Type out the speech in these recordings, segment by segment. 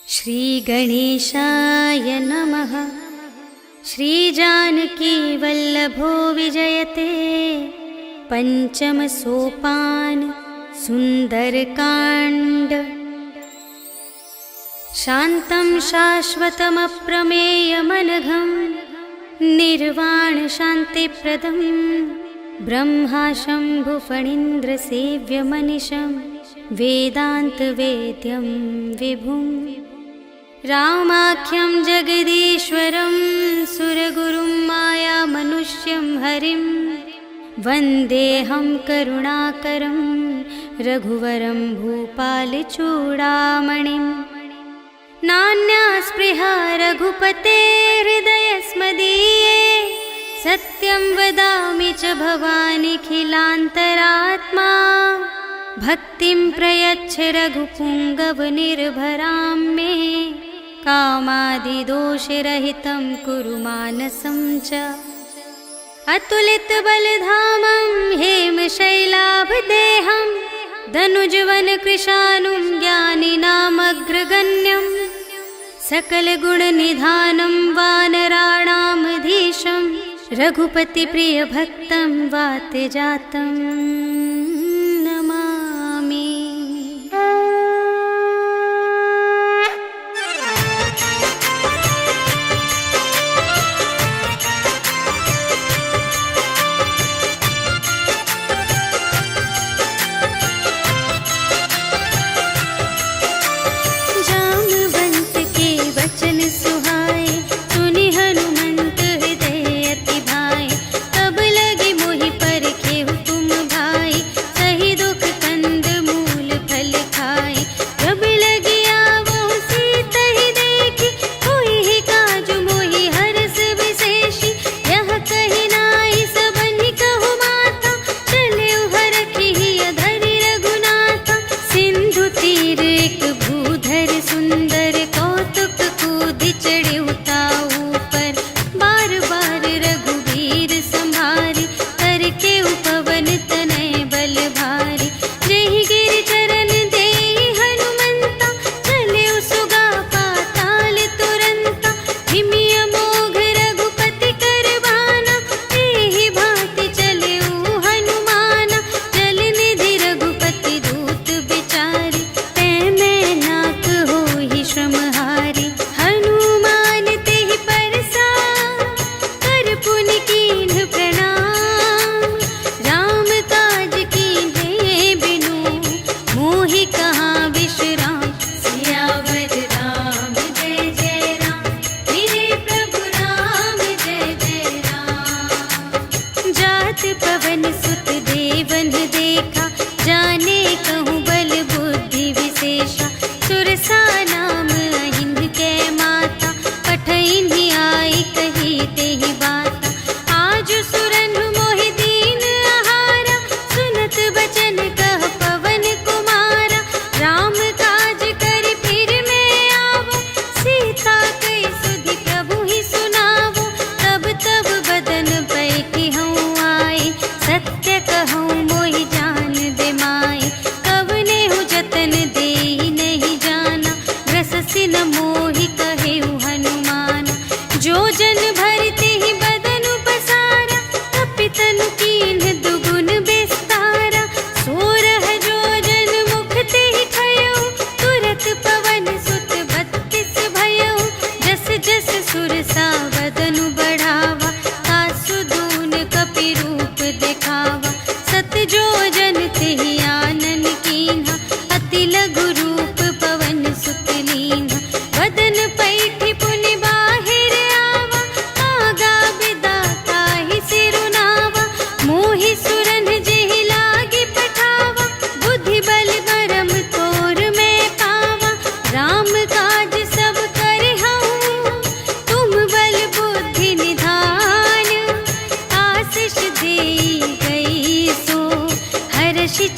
श्रीगणेशाय नमः। श्रीजानकीवल्लभो विजयते पंचम सोपान सुंदरकांड। शान्तं शाश्वतमप्रमेयमनघं निर्वाण शान्तिप्रदं ब्रह्मा शम्भुफणीन्द्रसेव्यमनिशं वेदान्तवेद्यं विभुं रामाख्यं जगदीश्वरं सुरगुरुं मायामनुष्यं हरिं वन्देऽहं करुणाकरं रघुवरं भूपालचूडामणिं। नान्या स्पृहा रघुपते हृदयस्मदीये सत्यं वदामि च भवानिखिलान्तरात्मा। भक्तिं प्रयच्छ रघुपुङ्गवनिर्भरां मे कामादिदोषरहितं कुरु मानसं च। अतुलितबलधामं हेमशैलाभदेहं धनुजवनकृशानुं ज्ञानिनामग्रगण्यं सकलगुणनिधानं वानराणामधीशं रघुपतिप्रियभक्तं वातजातं नमामि।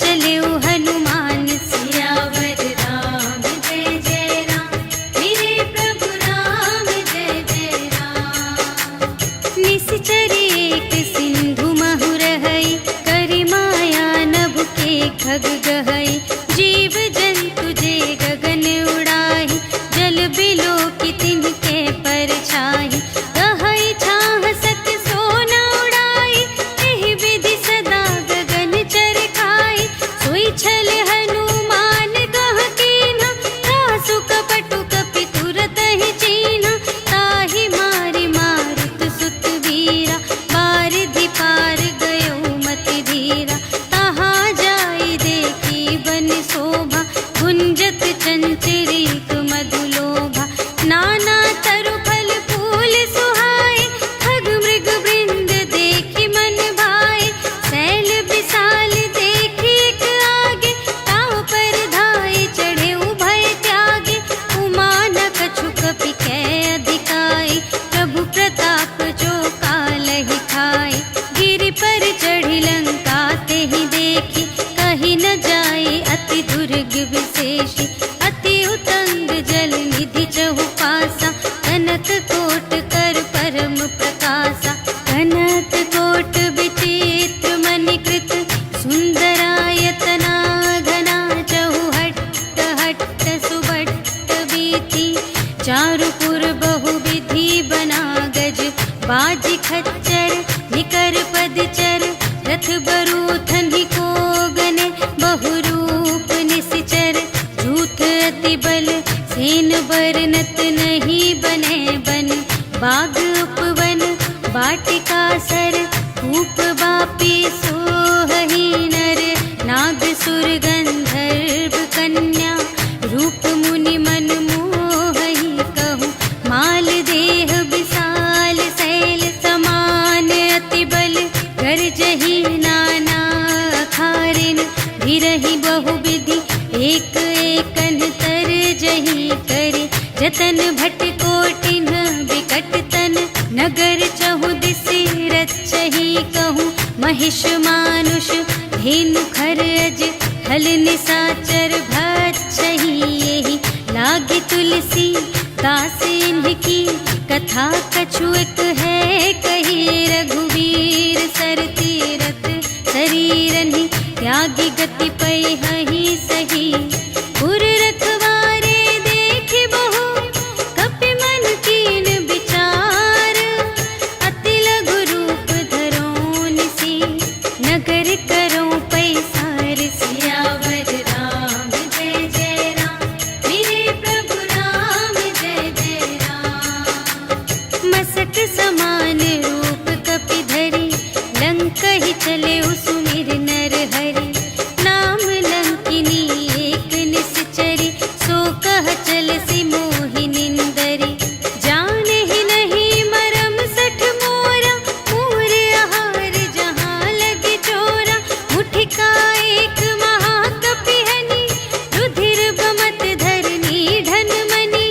चले हनुमान सियावर राम जय जय राम। चारुपुर बहुविधि बना गज, बाजी खच्चर निकर पदचर, रथ बरूथन ही को गने, बहुरूप निश्चर, झूठ अति बल सेन बरनत नहीं बने बन, बाग उपवन वाटिका सर, कूप बापी सोहही नर, नाग सुर गंधर्व कन्या, रूप मुनि मन मोहही कहूँ, माल देह विशाल शैल समान, अति बल गर्जही नाना अखारिन, भिरहि बहुविधि एक एकन तर जही करे, जतन भट कोटिन विकट तन, नगर चहु दिसि रचही कहूँ, महिष मानुष धेनु खर अज, हल निसाचर भक्षही यही, लागी तुलसी दास इनकी, कथा कछु एक है कही, रघुवीर सर तीरथ शरीरन ही, त्यागी गति पै हहि सही, पुर रखवारे देखि बहु, कपि मन कीन विचार, अति लघु रूप धरो निसी, नगर करो पैसार, सियावर राम जय जय राम, मेरे प्रभु राम जय जय राम, मसक समान रूप कपि धरि, लंक ही चले सुमिर नर हरि, नाम लंकिनी एक निश्चरी, सो कह चल सी मोहि निंदरी, जाने ही नहीं मरम सठ मोरा, मूर आहार जहाँ लगे चोरा, मुठिका एक महाकपिहनि, रुधिर बमत धरनी ढन मनी,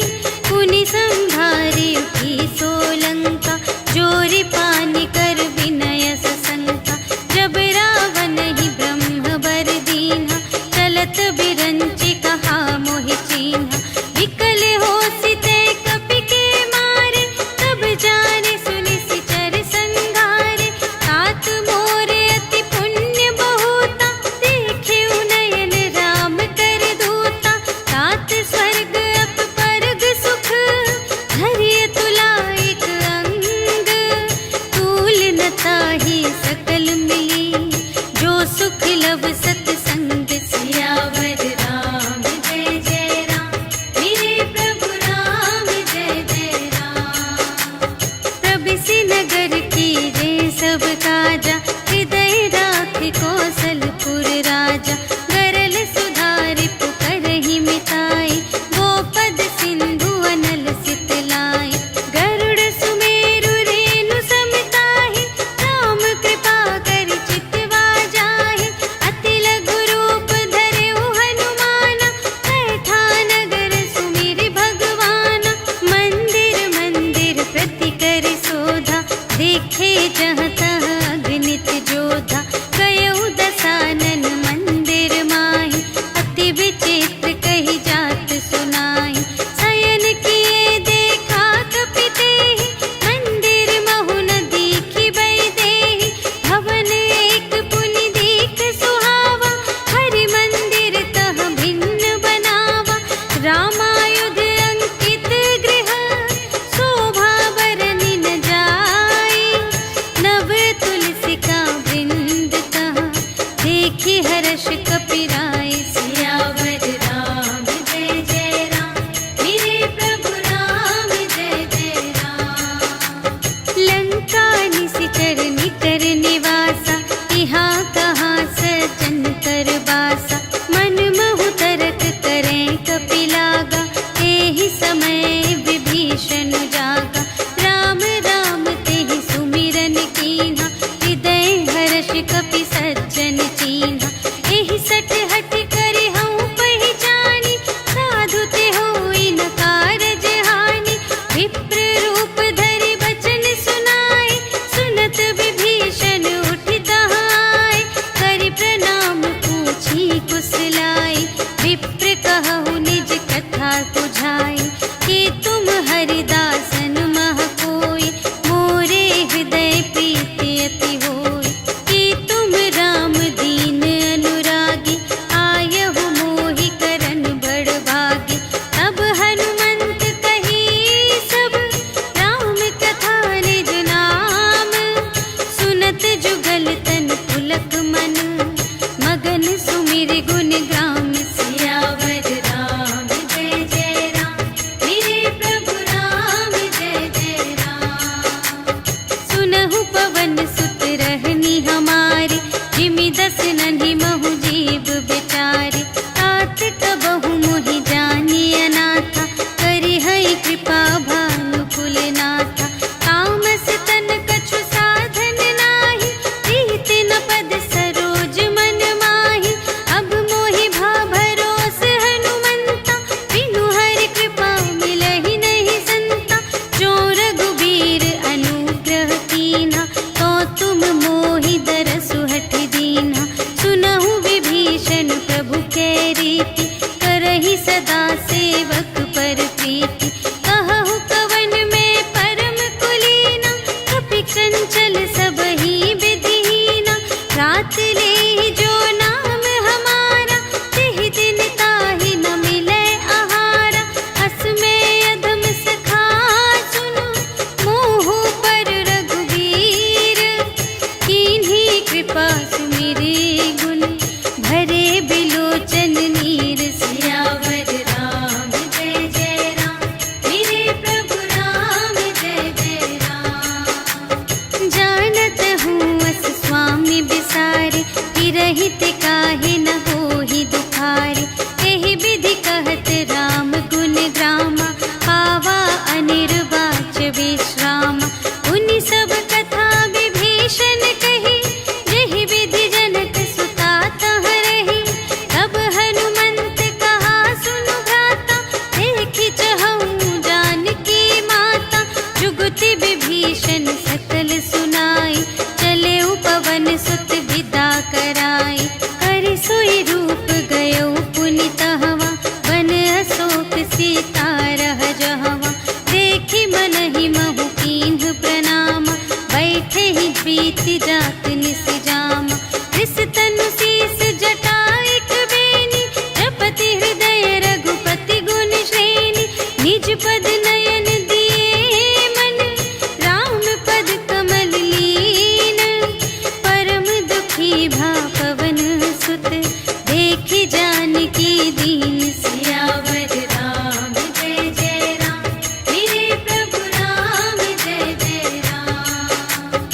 पुनि संभारी उठी सोलंका, जोरी पानी कर विनय सशंका, जब रावण ही ब्रह्म बर दीन्हा, चलत बिरंचि कहा मोहि चीन्हा, विकल होसि ते कपि के मारे, तब जाने सुनि सिचर संघारे, तात मोरे अति पुण्य बहुता, देखे उनयन राम कर दूता, तात स्वर्ग अप परग सुख, धरिय तुला एक अंग, तूल न ताहि सकल मिली, जो सुख लव सतसंग, सियावर राम जय जय राम, मेरे प्रभु राम जय जय राम, प्रबिसि नगर की रे सब काजा, हृदय राखि कौशलपुर राजा, गरल सुधारि पुकारहि मिताई, गोपद सिंधु अनल सितलाई, गरुड़ सुमेरु रेणु समताहि, राम कृपा करि चितवा जाहि, अति लघु रूप धरेउ हनुमाना, बैठा नगर सुमिरि भगवाना, मंदिर मंदिर प्रति करि शोधा, देखे जहाँ तहाँ अगणित जोधा, गयउ दसानन मंदिर माहि, अति विचित्र कही जात सुनाई, शयन किए देखा कपि तेहि, मंदिर महु न दीखि बै देहि, भवन एक पुनि दीख सुहावा, हरि मंदिर तह भिन्न बनावा, रामायुध अंकित गृह, शोभा बरनि न जाई, नव तुलसिका वृंद तहाँ, देखि हर्ष कपिराई, सियावर राम जय जय राम, मेरे प्रभु राम जय जय राम, लंका निशिचर निकर निवासा, यहाँ कहाँ सजन कर बासा, मन महु तरक करें कपि लागा, एहि समय विभीषण जागा, राम राम तेहि सुमिरन कीन्हा, हृदय हर्ष कपि सज्जन चीन्हा, एहि सठ हठ करि हऊँ पहिचानी, साधु ते होई न कारज हानि, विप्र रूप धरि बचन सुनाए, सुनत विभीषण उठि तहाँ आए, करि प्रणाम पूछी कुशलाई, विप्र कहु निज कथा बुझाई, कि तुम हरिदासन मह कोई, मोरे हृदय प्रीति अति होई, कि तुम राम दीन अनुरागी, आयहु मोहि करन बड़ भागी, तब हनुमंत कही प्रीति। कहु कवन में परम कुलीना, कपि चंचल सबहि विधिहीना। रात ले जो नाम हमारा, तिहि दिन ताहि न मिलै आहारा। अस में अधम सखा सुनु, मोह पर रघुबीर। कीन्ही कृपा सुमिरि गुण, भरे बिलोचन नीर। सियावर राम जय जय राम, मेरे प्रभु राम जय जय राम। जानत हूँ अस स्वामी बिसारे, हिरहित काहे न होहि दुखारे। एहि विधि कहत राम गुण ग्रामा, पावा अनिर्वाच विश्रामा। उनि सब कथा विभीषण कही, जेहि विधि जनक सुता तह रही। तब हनुमंत कहा सुनु भ्राता, देखि चहऊँ जानकी माता। जुगति विभीषण सकल सुनाई, चले पवन सुत विदा कराई। कर सोई रूप गयो पुनि तहवा, वन अशोक सीता रह जहवा। देखि मनहि महु कीन्ह प्रणामा, बैठे ही प्रीति जात निस जामा। रिस तनु शीस जटाइक बेनी, जपति हृदय रघुपति गुण श्रेणी। निज पद नयन दिए मन, राम पद कमल लीन। परम दुखी भा पवन सुत, देखि जानकी दीन। सियावर राम जय जय राम, मेरे प्रभु राम जय जय राम।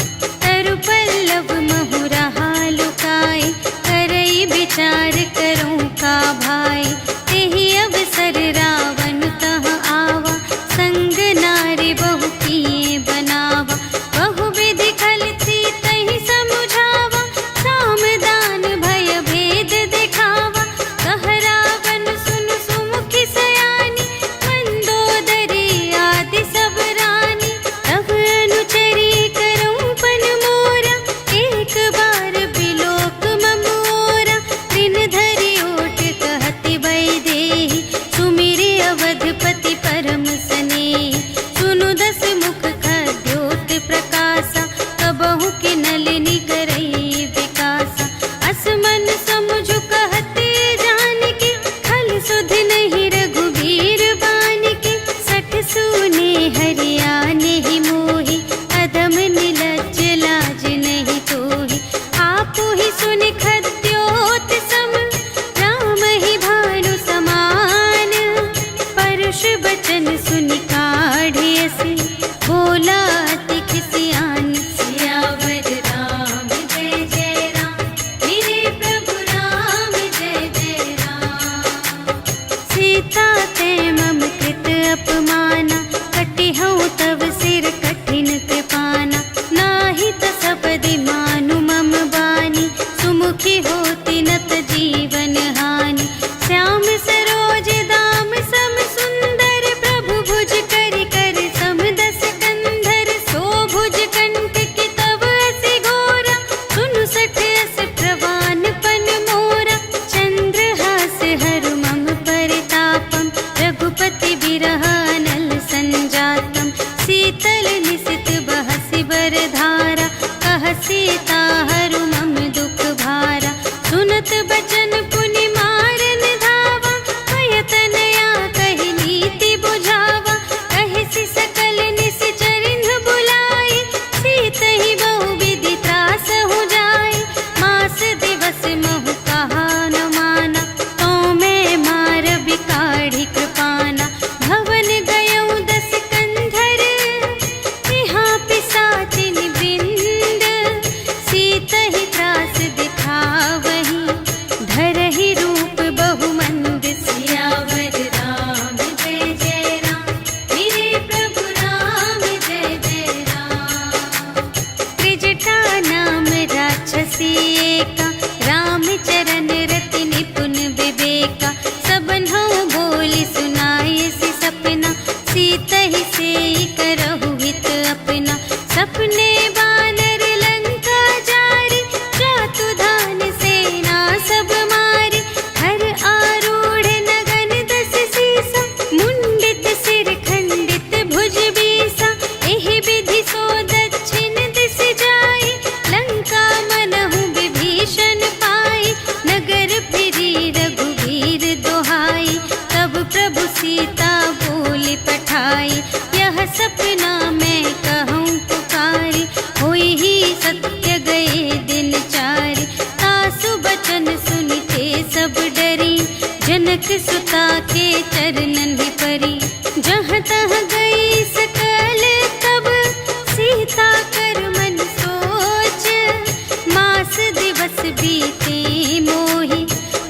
तरु पल्लव महु रहा लुकाई, करई विचार करूं का भाई। तेहि अवसर रावण तह आवा, संग नारी बहु किए बनावा। बहु विधि खल सीतहि समुझावा, साम दान भय भेद दिखावा। कह रावण सुनु सुमुखि सयानी, मंदोदरी आदि सब रानी। तब अनुचरी करऊं पन मोरा, एक बार बिलोक मम ओरा। दिन धरि ओट कहति वैदेही, सुमिरि अवधपति परम स्नेही। सुनु दस मुख खद्योत प्रकाशा, कबहु के नलिनी करई विकासा। अस मन समुझु कहते जानकी, खल सुधि नहीं रघुबीर बानिके। सठ सूने हरियाने ही मोहि, अधम निलज्ज लाज नहीं तोहि। आपु ही सुनि खद्योत सम, राम ही भानु समान। परुष बचन सुनि काढ़िय से, बोला अति खिसियान। सियावर राम जय जय राम, मेरे प्रभु राम जय जय राम। सीता ते मम कृत अपमाना, कटिहउँ तव सिर कठिन कृपाना। नाही त सपदि मानु मम बानी, सुमुखी होती नत जीवन हानि। श्याम सरोज दाम सम सुंदर, प्रभु भुज करि कर सम दस कंधर। सो भुज कंठ की तव असि घोरा, सुनु सठ अस प्रवान पन मोरा। चंद्रहास हरु मम परितापम, रघुपति बिरह अनल संजातम। शीतल निसित बहसि बरधारा, कह सीता हरु मम दुख भारा। सुनत बचन पुनि मारन धावा, भय तनया कहि नीति बुझावा। कहिसि सकल निश्चरिन्ह बुलाई, सीतहि बहु विधि त्रासहु जाई। मास दिवस महु कहा न माना, तो मैं मार बिकाढ़ी कृपाना। भवन गयऊँ दस कंधर, यहाँ पिसाचिन वृंद। सीतहि त्रास दिखावही, धरहि रूप बहुमंद। सियावर राम जय जय राम, मेरे प्रभु राम जय जय राम। त्रिजटा नाम राक्षसी एका, रामचरण रति निपुण विवेका। सबन्हु बोली सुनाए सि सपना, सीतहि सेई करहु हित अपना। सपने बानर लंका जारी, जातु धान सेना सब मारी। हर आरूढ़ नगन दस सीसा, मुंडित से जहाँ तहाँ गई सकल तब सीता कर मन सोच, मास दिवस बीते मोहि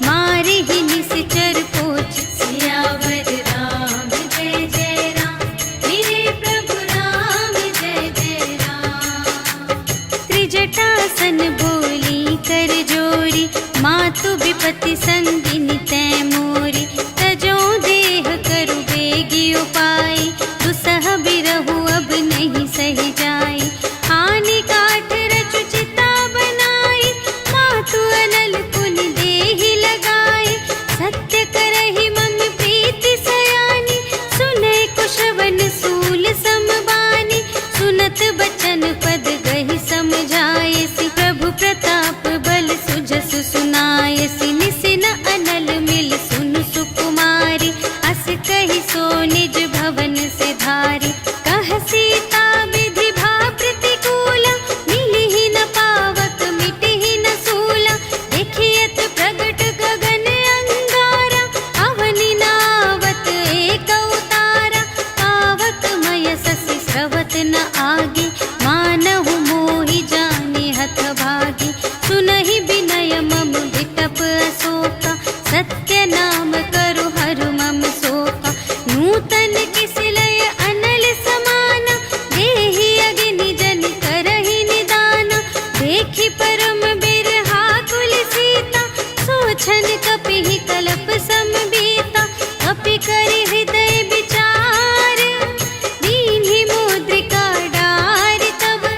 मारे ही निश्चर पोच। सियावर राम जय जय राम, मेरे प्रभु राम जय जय राम। त्रिजटासन बोली कर जोरी, मातु विपति संगिनी तै मोरी। तजो देह करु बेगी उपाय, दुसह बिरहु अब नहीं सही जाई। आने काठ रचु चिता बनाई, मातु अनल पुन देहि लगाई। सत्य करहि मम प्रीति सयानी, सुनै कुशवन सूल समबानी। सुनत बचन पद गहि समझायसि, प्रभु प्रताप बल सुजस सुनायसि। निसिन अनल मिल सुन सुकुमारी, अस कहि सो निज भवन से धारी। कह सीता विधि भा प्रतिकूला, मिलिहि न पावक मिटिहि न सूला। देखियत प्रगट गगन अंगारा, अवनि नावत एक अवतारा। पावक मय ससि स्रवत न आगे, मानहु मोहि जाने हथ भागी। सुनहि विनय मम विटप अशोका, सत्य नाम करु हरु मम शोका। नूतन किस लय अनल समाना, देहि अगिनि जन करहि निदाना। देखि परम बिरहा कुल सीता, सोचन कपिहि कलप समबीता। कपि करि हृदय विचार, दीन्हि मुद्रिका डार। तब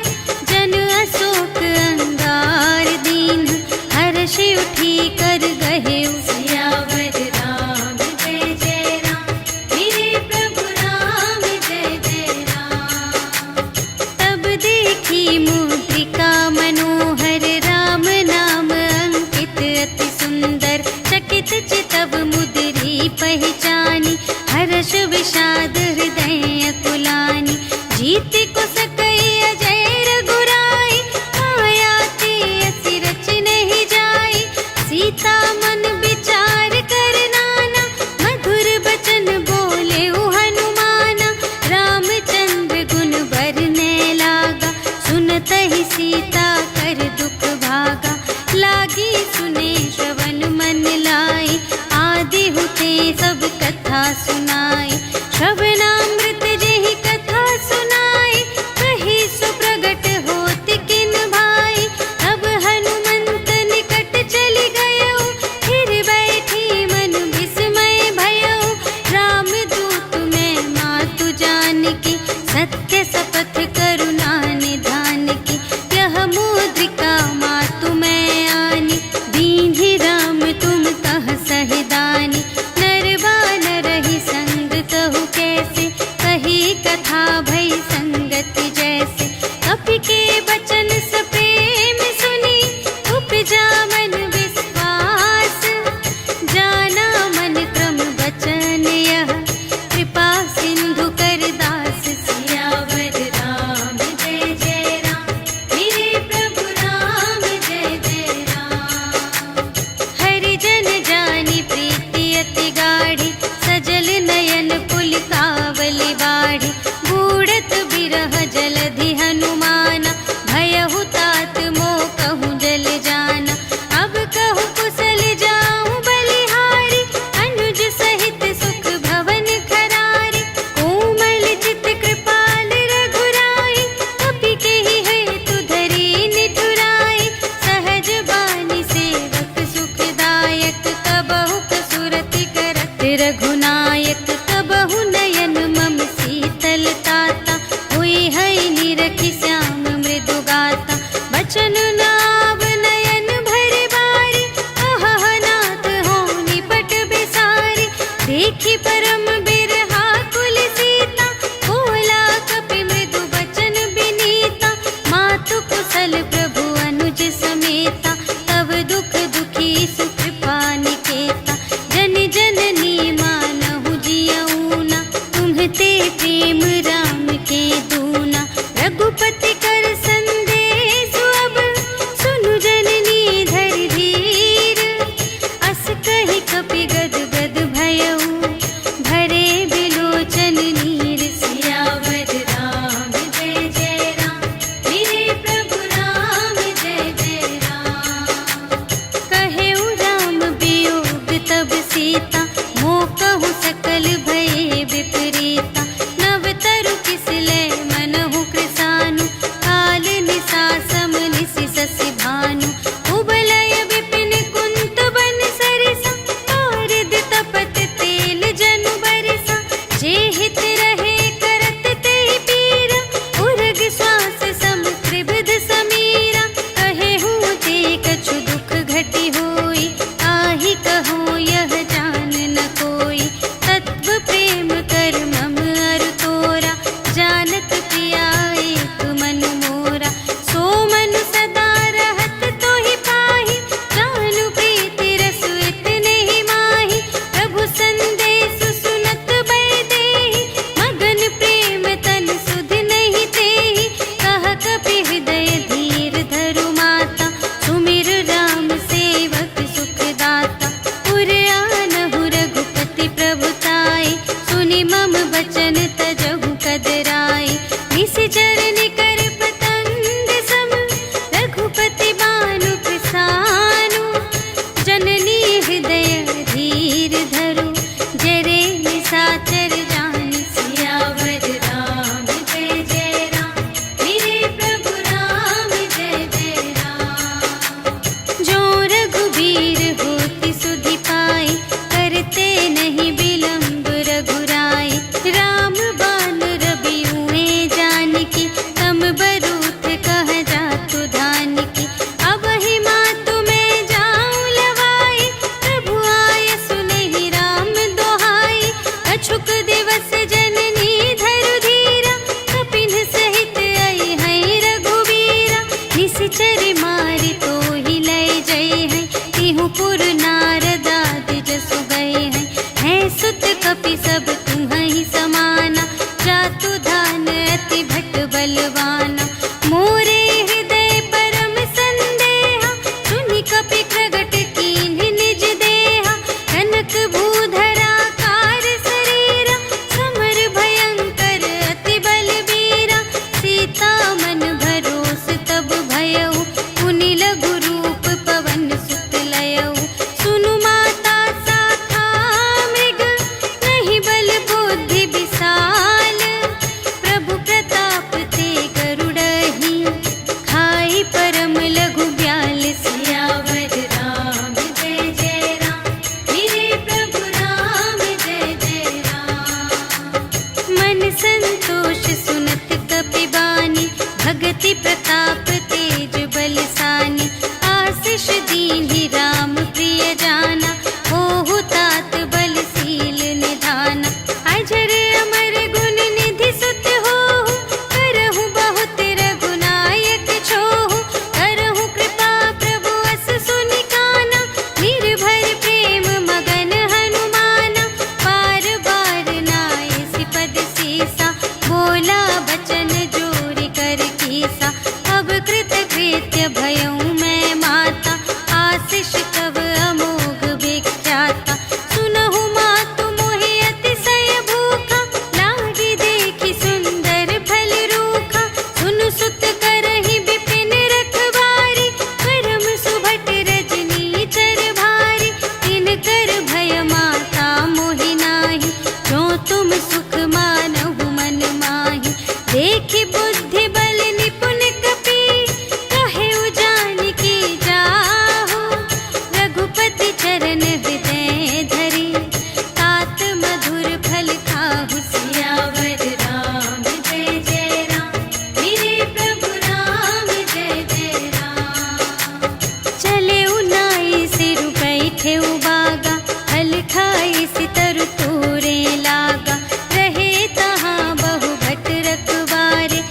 जन अशोक अंगार दीन, हर्षि उठी कर गहेउ। सियावर राम जय जय राम, मेरे प्रभु राम जय जय राम। तब देखी मुद्रिका मनोहर, राम नाम अंकित अति सुंदर। चकित चितव मुद्री पहचानी, हर्ष विषाद हृदय कुलानी। जीत को सकई अजय रघुराई, माया ते असि रच नहीं जाई। सीता मन विचार कर नाना, मधुर बचन बोले हनुमाना। रामचंद्र गुण बरने लागा, सुनतहि सीता कर दुख भागा। लागी सुने श्रवण मन लाई, आदि हुते सब कथा सुनाई। श्रवणामृत जेहि कथा सुनाई, कही सो प्रगट होत किन भाई। तब हनुमंत निकट चलि गयउ, फिर बैठी मन विस्मय भयउ। राम दूत मैं मातु जानकी, सत्य शपथ करुणा निधान की। यह मुद्रिका मातु मैं आनी, दीन्हि राम तुम कह सहिदानी। नर बानर ही संग कहु कैसे, कही कथा भई संगति जैसे। कपि के बचन सप्रेम सुनी, उपजा मन विश्वास। जाना मन क्रम बचन यह, कृपा सिंधु कर दास। सियावर राम जय जय राम, मेरे प्रभु राम जय जय राम। हरिजन जानी प्रीति अति गाढ़ी, सजल नयन पुलकावली बाढ़ी। बूढ़त बिरह जलधि हनुमाना, भयहु तात मोह कहूँ जल जाना। अब कहु कुशल जाऊँ बलिहारी, अनुज सहित सुख भवन खरारी। कोमल चित कृपाल रघुराई, कपि केहि हेतु धरी निठुराई। सहज बानी सेवक सुखदायक, कबहु कसुरति करत रघुनायक। कबहु नयन मम शीतल ताता, हुई है निरखि श्याम मृदु गाता। बचन नाव नयन भर बारी, अहह नाथ हो निपट बिसारी। देखि परम बिरहा कुल सीता, बोला कपि मृदु बचन बिनीता। मातु कुशल प्रभु अनुज समेता, तब दुख दुखी सुकृपा निकेता। जन जननी मानहु जियऊना, तुम्हते प्रेम राम के दूना। रघुपति कर संदेश अब, सुनु जननी धर धीर। अस कहि कपि गद गद भयउ, भरे बिलोचन हित रहे करत ते पीरा, उर्ग श्वास सम त्रिविध समीरा। कहे हूँ ते कछु दुख घटी होई, आहि कहूँ यह जान न कोई। तत्व प्रेम कर मम अरु तोरा, जानत पिया एक मन मोरा। सो मन सदा रहत तोहि पाहि, जानु प्रीति रसु इतने ही माहि। प्रभु संदेश सुनत बै देहि, मगन प्रेम तन सुध नहीं तेहि। कह कपि हृदय धीर धरु माता, सुमिर राम सेवक सुख दाता। उर आनहु रघुपति प्रभुताई, सुनि मम बचन तजहु कदराई। निशिचर निकर पतंग सम, रघुपति बानु प्रसानु। जननी हृदय धीर धरु, जरे निशाचर जानि। सियावर राम जय जय राम, मेरे प्रभु राम जय जय राम। जो रघुबीर होति सुधि पाई, करते नहीं विलंब रघुराई। राम बान रबियुए जानकी, तम बरूथ कह जातु धानकी। अब ही मातु मैं जाऊं लवाई, प्रभु आय सुनहि राम दोहाई। अछुक दिवस जननी धरु धीरा, कपिन सहित आई हैं रघुबीरा। निशिचर मारि तोहि लय जय हैं, तिहु पुर नारद आदि जसु गए हैं। हैं सुत कपि सब तुम्हि समाना, जातु धान अति भट बलवाना। मोरे हृदय परम संदेहा, सुनि कपि प्रगट कीन्ह निज देहा। कनक भूधरा कार शरीरा, समर भयंकर अति बलबीरा। सीता मन भरोस तब भयउ, पुनि लघु रूप पवन सुत लयउ। सुनु माता शाखा मृग, नहीं बल बुद्धि विशाल। प्रभु प्रताप ते गरुड़हि, खाई परम लघु ब्याल। सियावर राम जय जय राम, मेरे प्रभु राम जय जय राम। मन संतोष सुनत कपि बानी, भगति प्रताप तेज बलसानी। आशीष दीन्हि राम प्रिय जाना, होहु तात बलशील निधाना। अजर अमर गुण निधि सुत होहु, करहु बहुत रघुनायक छोहु। करहु कृपा प्रभु अस सुनि काना, निर्भय प्रेम मगन हनुमाना। बार बार नाय सिपद सीसा, बोला बचन जोरि कर कीसा। अब कृत कृत्य भयउ मैं माता, आशीष तब अमोघ विख्याता। सुनहु मातु मोहि अतिशय भूखा, लागी देखि सुंदर फल रूखा। सुनु सुत करहि विपिन रखवारी, परम सुभट रजनी चर भारी। तिनकर भय माता मोहि नाही, जो तुम सुख मानहु मन माही। देखि बुद्धि बल निपुण कपि, कहेउ जानकी जाहु। रघुपति चरण हृदय धरि, तात मधुर फल खाहु। सियावर राम जय जय राम, मेरे प्रभु राम जय जय राम। चले नाई सिरु बैठे बागा, हल खाई सितर तोरे लागा। रहे तहाँ बहु भट रखवारे,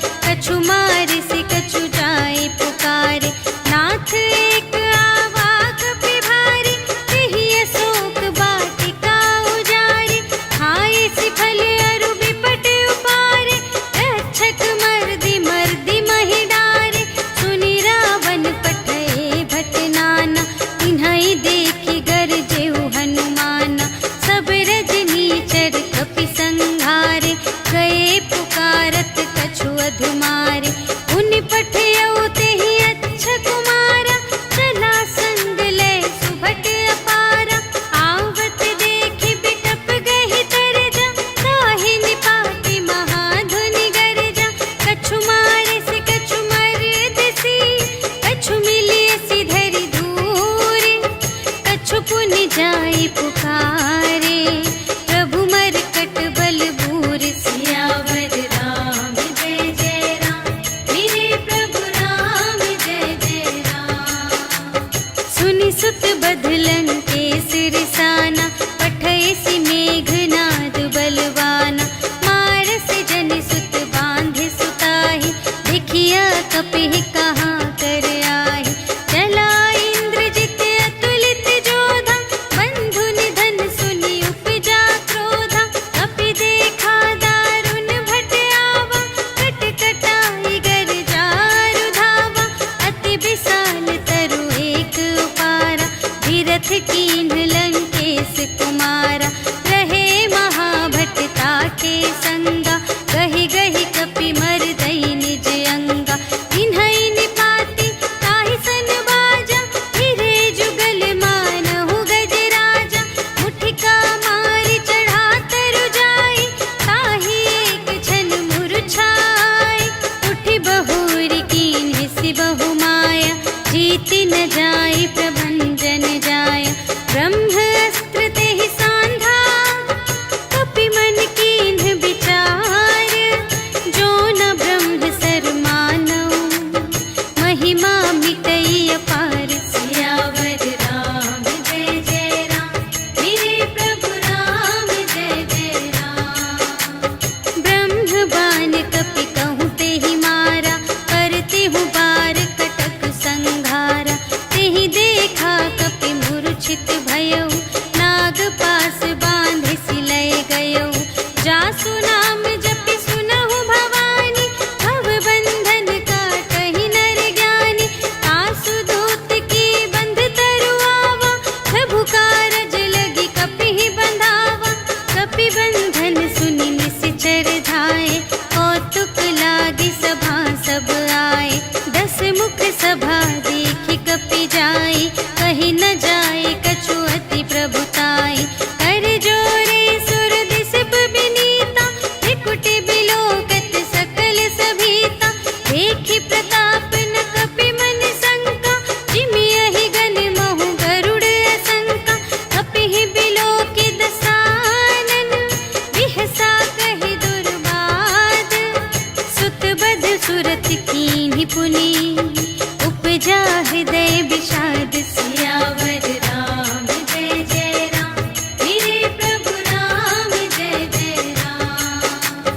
त्रिपुटी बिलोकत सकल सभीता, देखि प्रताप न कपि मन शंका, जिमि यहि गण महु गरुड़ असंका, कपिहि बिलोकि दसानन, बिहसा कहि दुर्बाद, सुत बध सुरत कीन्हि पुनि, उपजा हृदय विषाद, सियावर राम जय जय राम, मेरे प्रभु राम जय जय राम।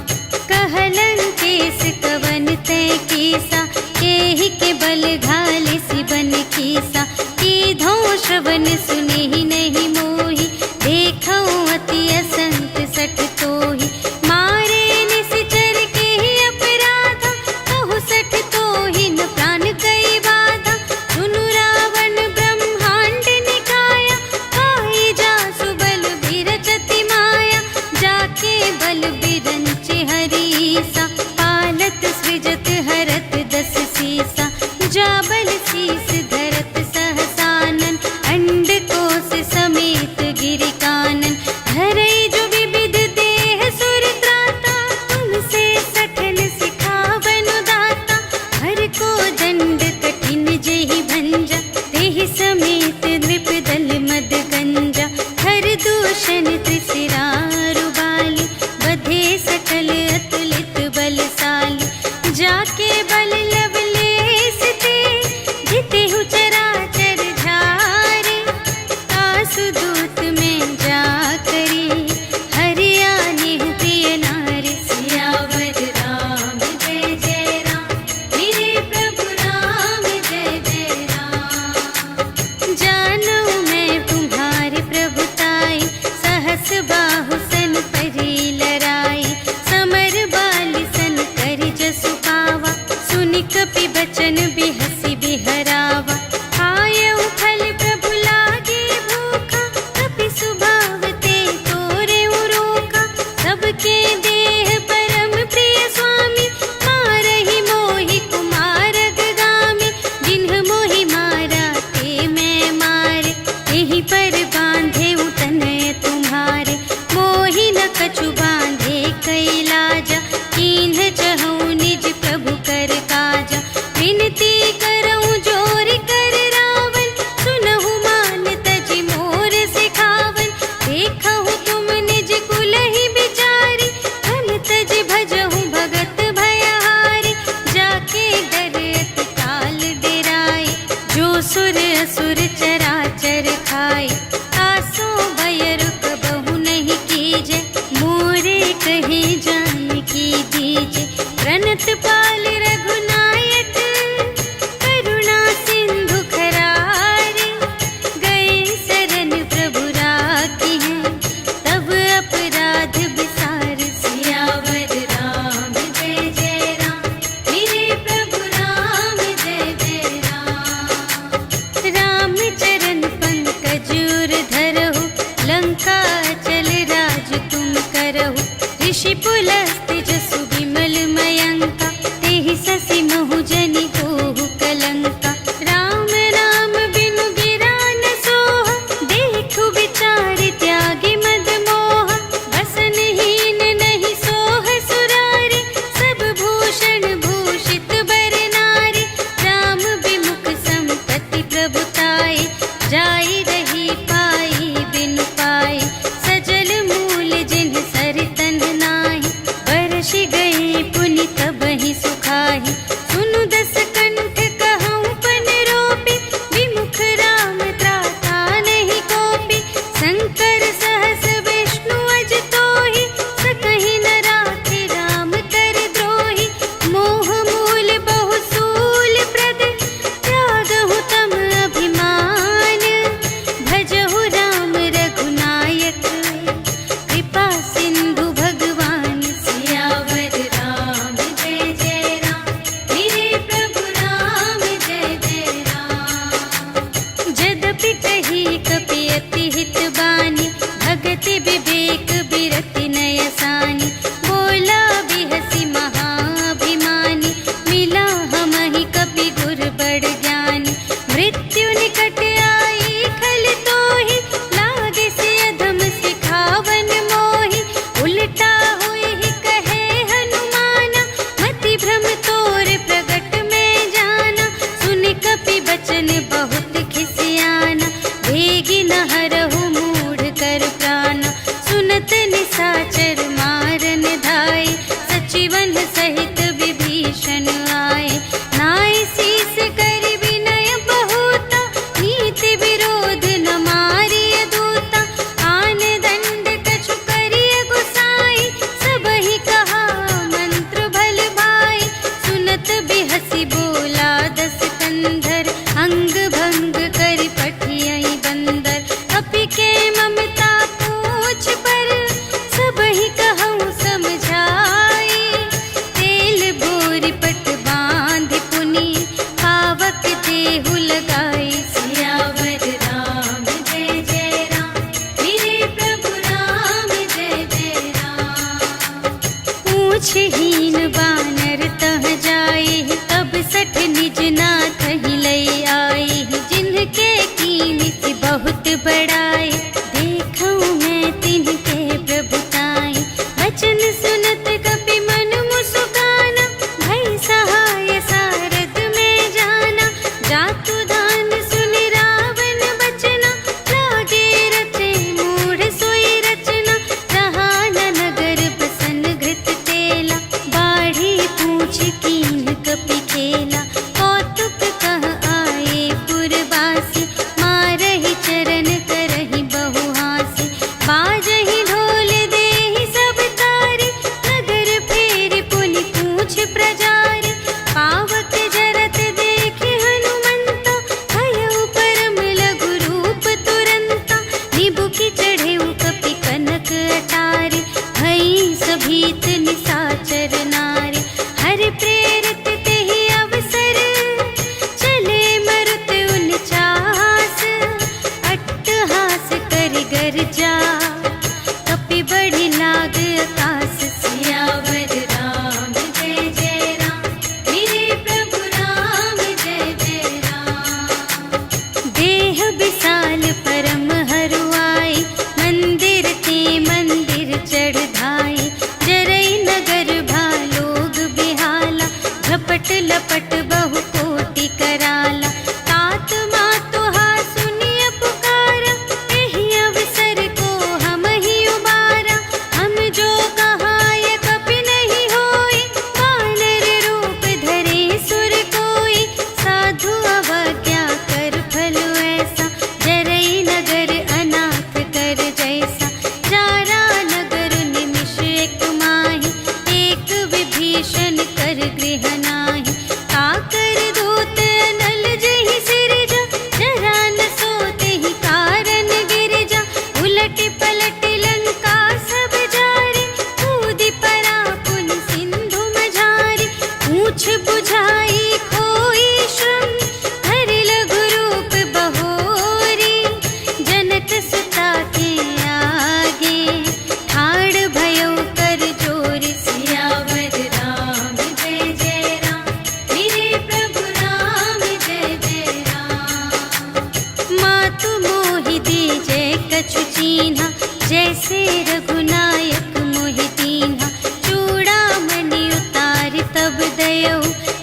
कहलंकेश कवन तै कीसा, केहि के बल घाले सिबन कीसा, कीधो श्रवण सुनेहि नहीं मोहि, देखऊँ अति असंत सठ तोहि, मारे निश्चर केहि अपराधा, कहु सठ तोहि न प्राण कई बाधा, सुनु रावण ब्रह्मांड निकाया, पाई जासु बल बिरचति माया, जाके बल बिरंचि हरीसा, पालत सृजत हरत दस सीसा, जा बल शीस धरत सहसानन, अंड कोश समेत गिरि कानन, धरई जो पूछहीन बानर तह जाए, तब सठ निज नाथ ही लई आए। जिनके कीमत बहुत बड़ाए, देखऊं मैं तिनके प्रभुताई। वचन सुनत कपि मन मुस्काना, भई सहाय सारद में जाना। जातु दान सुनि रावण बचना, लागे रचे मूढ़ सोई रचना। रहा न नगर बसन घृत तेला, बाढ़ी पूछ कीन कपि खेला। कौतुक कह आए पुरवासी, मारहि चरण करहि बहु हासी। बाजहि ढोल देहि सब तारी, नगर फेरि पुनि पूछ प्रजारी। पावक जरत देखे हनुमंता, भयउ परम लघु रूप तुरंता। निबुकि चढ़ेउ कपि कनक अटारी, भई सभीत निसाचर नारी। हरि प्रेरित तेहि अवसर, चले मरुत उनचास। अट्टहास करि गर्जा, कपि बढ़ि लाग आकाश। सियावर राम जय जय राम, मेरे प्रभु राम जय जय राम। देह विशाल परम हरुआई, मंदिर ते मंदिर चढ़ धाई। जरई नगर भालोग बिहाला, झपट लपट बहु कोटि कराला। तात मातु हा सुनिय पुकारा, एहि अवसर को हम ही उबारा। हम जो कहाय कपि नहीं होई, वानर रूप धरे सुर कोई। साधु अवज्ञा कर फल ऐसा, जरई नगर अनाथ कर जैसा। जारा नगर निमिष एक माहि, एक विभीषण कर गृह नाही। काकर दूत अनल जहि सिरजा, जरा न सोतेहि कारण गिरजा। उलट पलट लंका सब जारे, कूदि परा पुनि सिंधु मझारे। पूछ बुझाई खोई श्रम, धरि लघु रूप बहोरी। जनक सुता के आगे, ठाड़ भयउ कर जोर। सियावर राम जय जय राम, मेरे प्रभु राम जय जय राम। मातु मोहि दीजै कछु चीन्हा, जैसे रघुनायक मोहि दीन्हा। चूड़ामणि उतारि तब दयौ,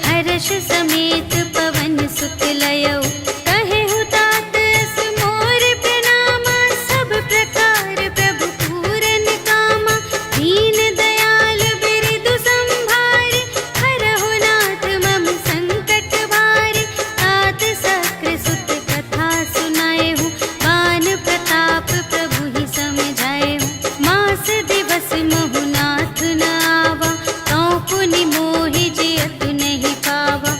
हर्ष समेत पवन सुत लयौ। कहेहु तात अस मोर प्रणामा, सब प्रकार प्रभु पूरन कामा। दीन दयाल बिरदु संभारे, हरहु नाथ मम संकट भारे। तात सक्र सुत कथा सुनाएहु, बान प्रताप प्रभु ही समझाएहु। मास दिवस महु नाथ न आवा, तौ पुनि मोहि जियतु नहीं पावा।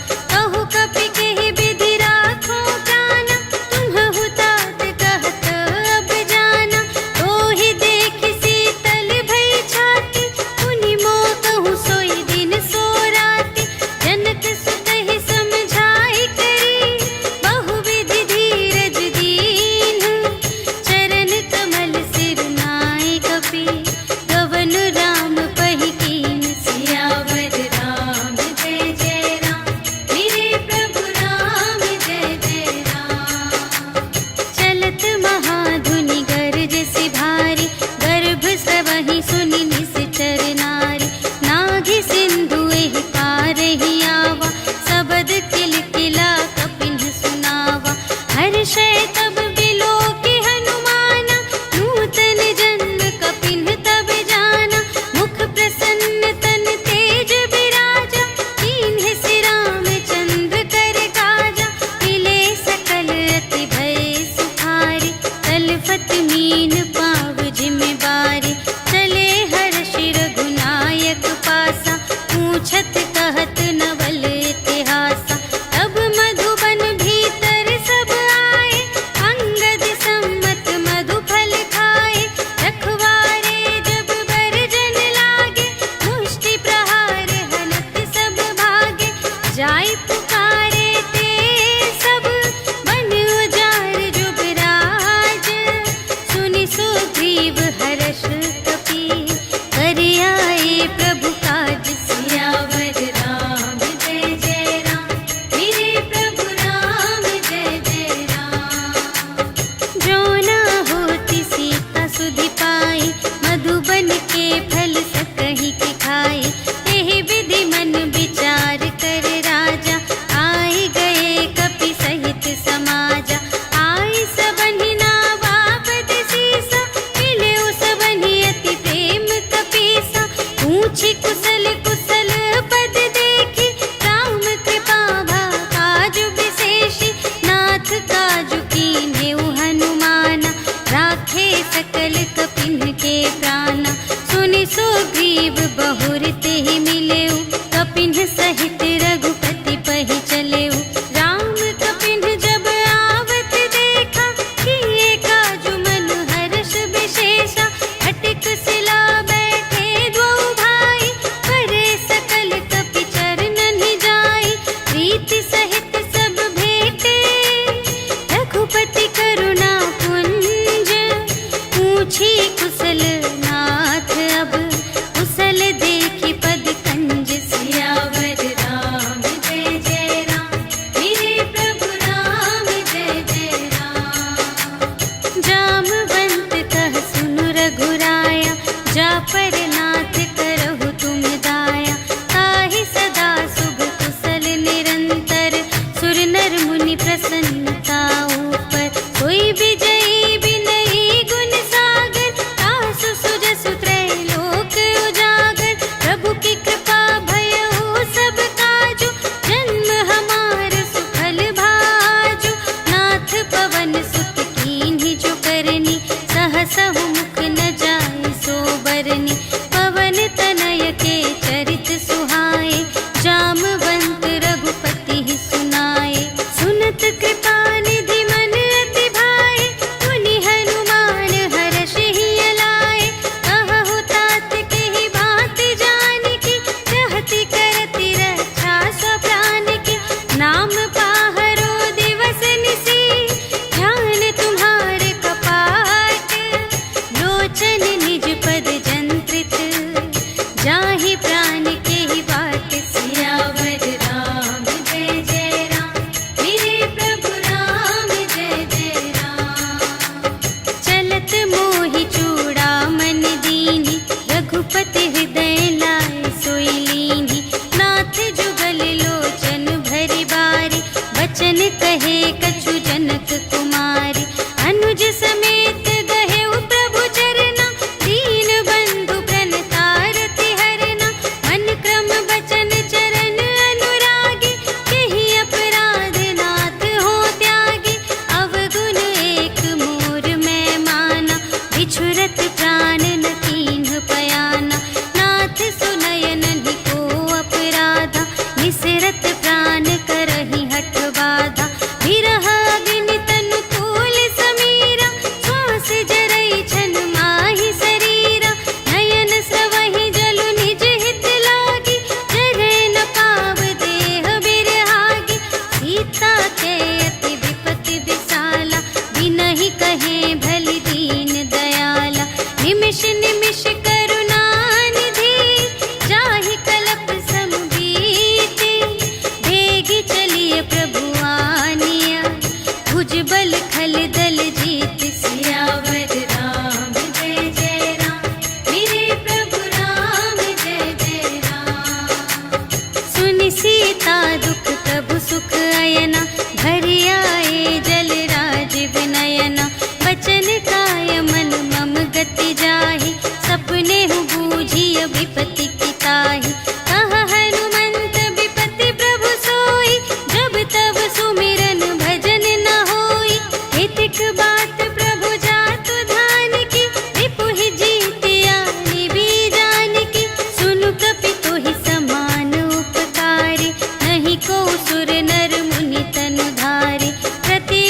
सुनि सीता दुख प्रभु सुख अयना, घर आए जल राज विनयना। बचन काय मन मम गति जाहि, सपने हूँ बूझिय विपत्ति की ताहि। कहा हनुमंत विपत्ति प्रभु सोई, जब तब सुमिरन भजन न होई। हितिक बात प्रभु जातु धान की, रिपुहि जीतिया निबी जान की। सुनु कपि तोहि समान उपकारी, नहीं को सुर नर मुनि तनु धारे। प्रति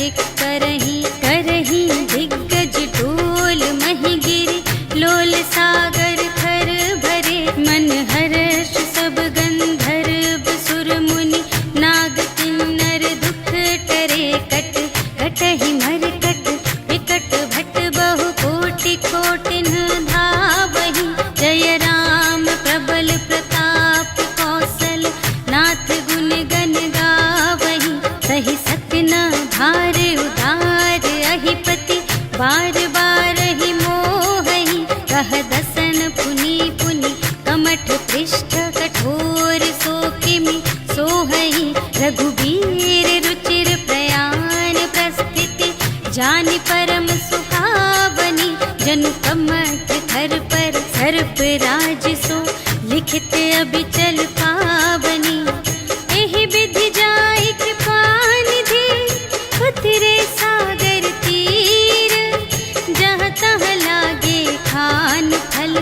कार्तिक करही दिग्गज डोल मही गिरे लोल सागर थर भरे मन हर्ष सब गंधर्व सुर मुनि नाग किन्नर दुख टरे कट कटहि मर कट विकट भट बहु कोटि कोटिन धावहि जय राम प्रबल प्रताप कौशल नाथ गुण गण गावहि सही सत्य न भार उदार अहिपति बार बार ही मोहहि कह दसन पुनि पुनि कमठ पृष्ठ कठोर सो किमि सोहहि रघुबीर रुचिर प्रयाण प्रस्थिति जानि परम सुहावनी जनु कमठ थर पर सर्प राज सो लिखित अबिचल पावनी एहि विधि जाय कृपानिधि उतरे सागर तीर जहाँ तहाँ लागे खान फल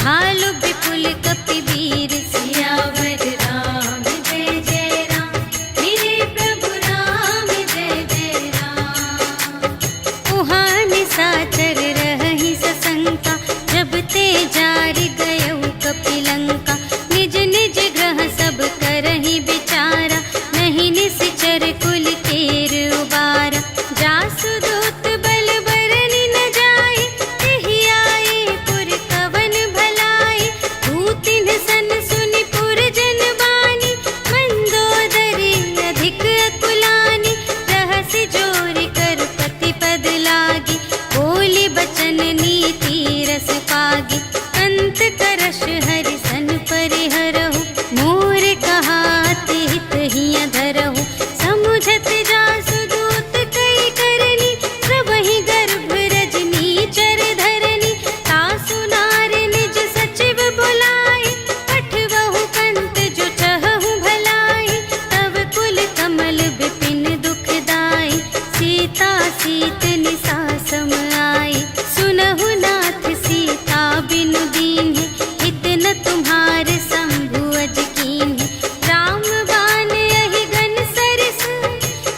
भालु विपुल कपिवीर सियावर राम जय जय राम मेरे प्रभु राम जय जय राम उहाँ निशाचर रहहि सशंका जब ते जारि गयौ कपिलंका निज निज ग्रह सब करहि विचारा नहीं निश्चर कुल केर उबारा जासु दूत बल बरनि न जाय तेहि आए पुर कवन भलाई दूतिन सन सुनि पुर जन बानी मंदोदरी अधिक अकुलानी रहसि जोरि कर पति पद लागी बोली बचन नीति रस पागी अंत करश हरि सन परिहरहु मोर कहात हित हिय धरहु समुझत जासु दूत कई करनी प्रभहि गर्भ रजनी चर धरनी तासु नार निज सचिव बुलाए पठवहु कंत जो चहहु भलाई तब कुल कमल विपिन दुखदाई सीता सीत निसा सम आई सुनहु नाथ सीता बिनु दीन्हि हित न तुम्हारे शंभु अज कीन्हि राम बाण यहि घन सरस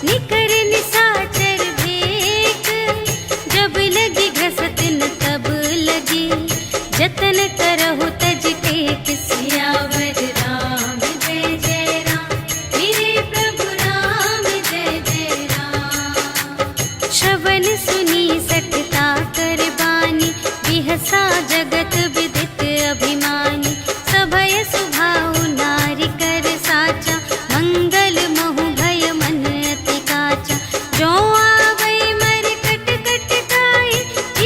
निकर निशाचर भेक जब लगी घसत न तब लगी जतन करहु तज टेक सियावर राम जय जय राम मेरे प्रभु राम जय जय राम श्रवण सुनी सठता कर बानी बिहसा जगत विदित अभिमानी सभय सुभाउ नारी कर साचा मंगल महु भय मन अति काचा जो आवै मर कट कट खाए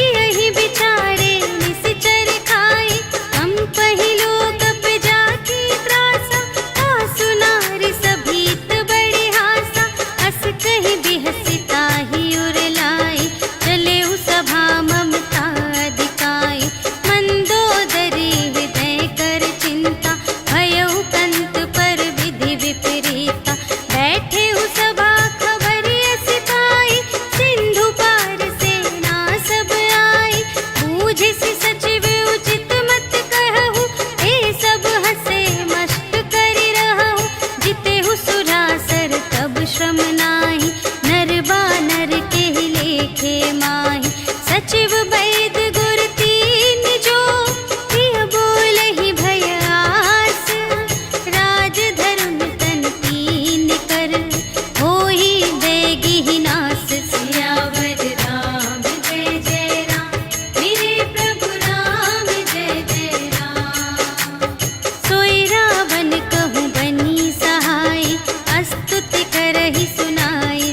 यही बिचारे निश्चर खाए हम पहिलो कप जाकी त्रासा तासु नारी सभीत बड़े हासा हस कहि बिहसिता ही उर लाई चले सभा ममता अधिकाई मंदोदरी हृदय कर चिंता भयउ कंत पर विधि विपरीता बैठे सभा खबर अस पाई सिंधु पार सेना सब आई बूझिसि सचिव उचित मत कहु ए सब हसे मस्त करि रहु जितेहु सुरासर तब श्रम नाही नर बानर केहि लेखे माहि सचिव वैद गुर तीन जो प्रिय बोलहि भय आस राज धर्म तन तीन कर होहि देगी नास सियावर राम जय जय राम मेरे प्रभु राम जय जय राम सोई रावण कहूँ बनी सहाय स्तुति करहि सुनाई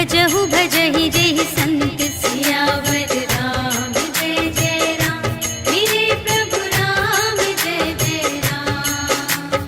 भजहु भजहि जेहि संत सियावर राम जय जय राम। मेरे प्रभु राम जय जय राम।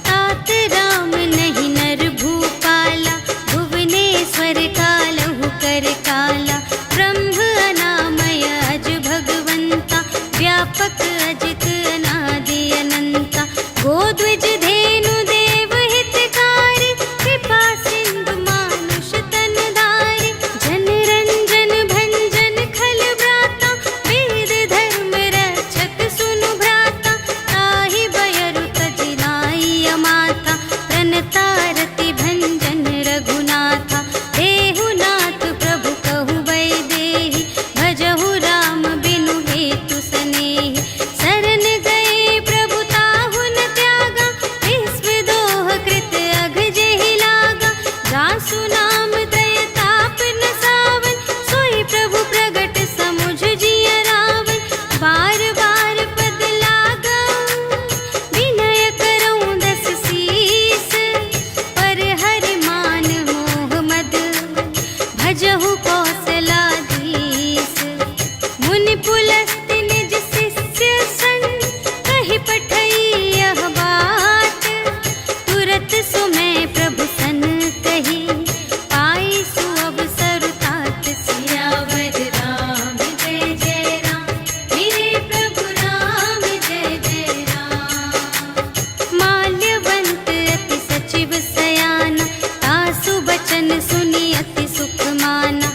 तात राम नहीं नर भूपाला, भुवनेश्वर कालहु कर काला। ब्रह्म अनामय अज भगवंता, व्यापक अजित अनादि अनंता। गोद्विज धेनु देव हितकारी, कृपा सिंधु मानुष तन धारी। जन रंजन भंजन खल व्राता, वेद धर्म रक्षक सुनु भ्राता। ताहि बयरु तजि नाई अमाता, प्रणतारति भंजन रघुनाथा। देहु नाथ प्रभु कहु वैदेही, भजहु राम बिनु हेतु सनेही। शरण गए प्रभु ताहु न त्यागा, विश्व दोह कृत अघ जेहि लागा। जासु नाम दय ताप न सावन, सोई प्रभु प्रगट समुझ जिय रावण। बार बार पद लागा, विनय करऊँ दस सीस। पर हरि मान मोह मद, भजहु कौशलाधीश। मुनि पुलस्त्य निज शिष्य संग, कहि पठई यह बात। तुरत सुमय प्रभु सन कही, पाई सुअवसर तात। सियावर राम जय जय राम। मेरे प्रभु राम जय जय राम। माल्यवंत अति सचिव सयाना, तासु बचन सुनि अति सुख माना।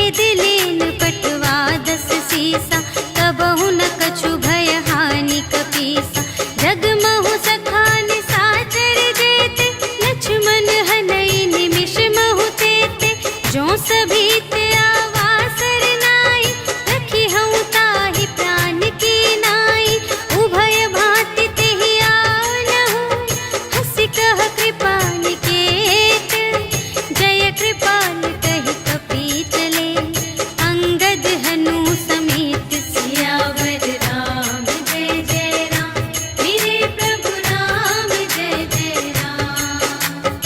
भेद लेन पटवा 10 सीसा, कबहु न कछु भय हानि कपीसा। जगमहु सखान साचर जेते, लक्ष्मण हनई निमिष महु तेते। जो सभीत आवासर नाई, रखी हूँ ताहि प्राण की नाई। उभय भांति तेहि आनहु, हंसि कह कृपा निकेत। जय कृपाल कहि कपि चले, अंगद हनु समेत। सियावर राम जय जय राम, मेरे प्रभु राम जय जय राम।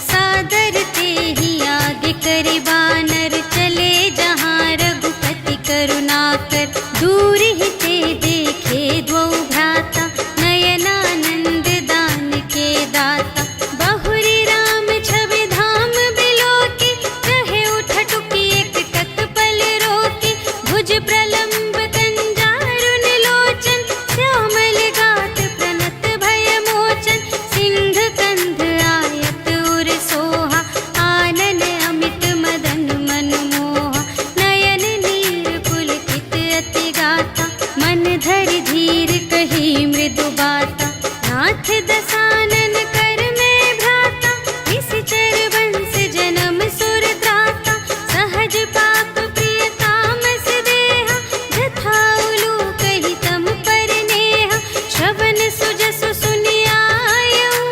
सादर तेहि आगे करि बानर, चले जहाँ रघुपति करुणाकर। दूर ही ते देखे द्वौ भ्राता, नयनानंद दान के दाता। बहुरी राम छवि धाम बिलोकी, कहे उठ टुकी एक टक पल रोकी। भुज प्रलंब कंजारुन लोचन, श्यामल गात प्रणत भय मोचन। सिंध कंध आयत उर सोहा, आनन अमित मदन मनमोहा। नयन नीर पुलकित अति गाथा, मन धरि धीर कही मृदु बाता। नाथ दसानन कर में भ्राता, निश्चर वंश जन्म सुर त्राता। सहज पाप प्रिय तामस देहा, जथा उलूक हितम पर नेहा। श्रवण सुजसु सुनियायऊ,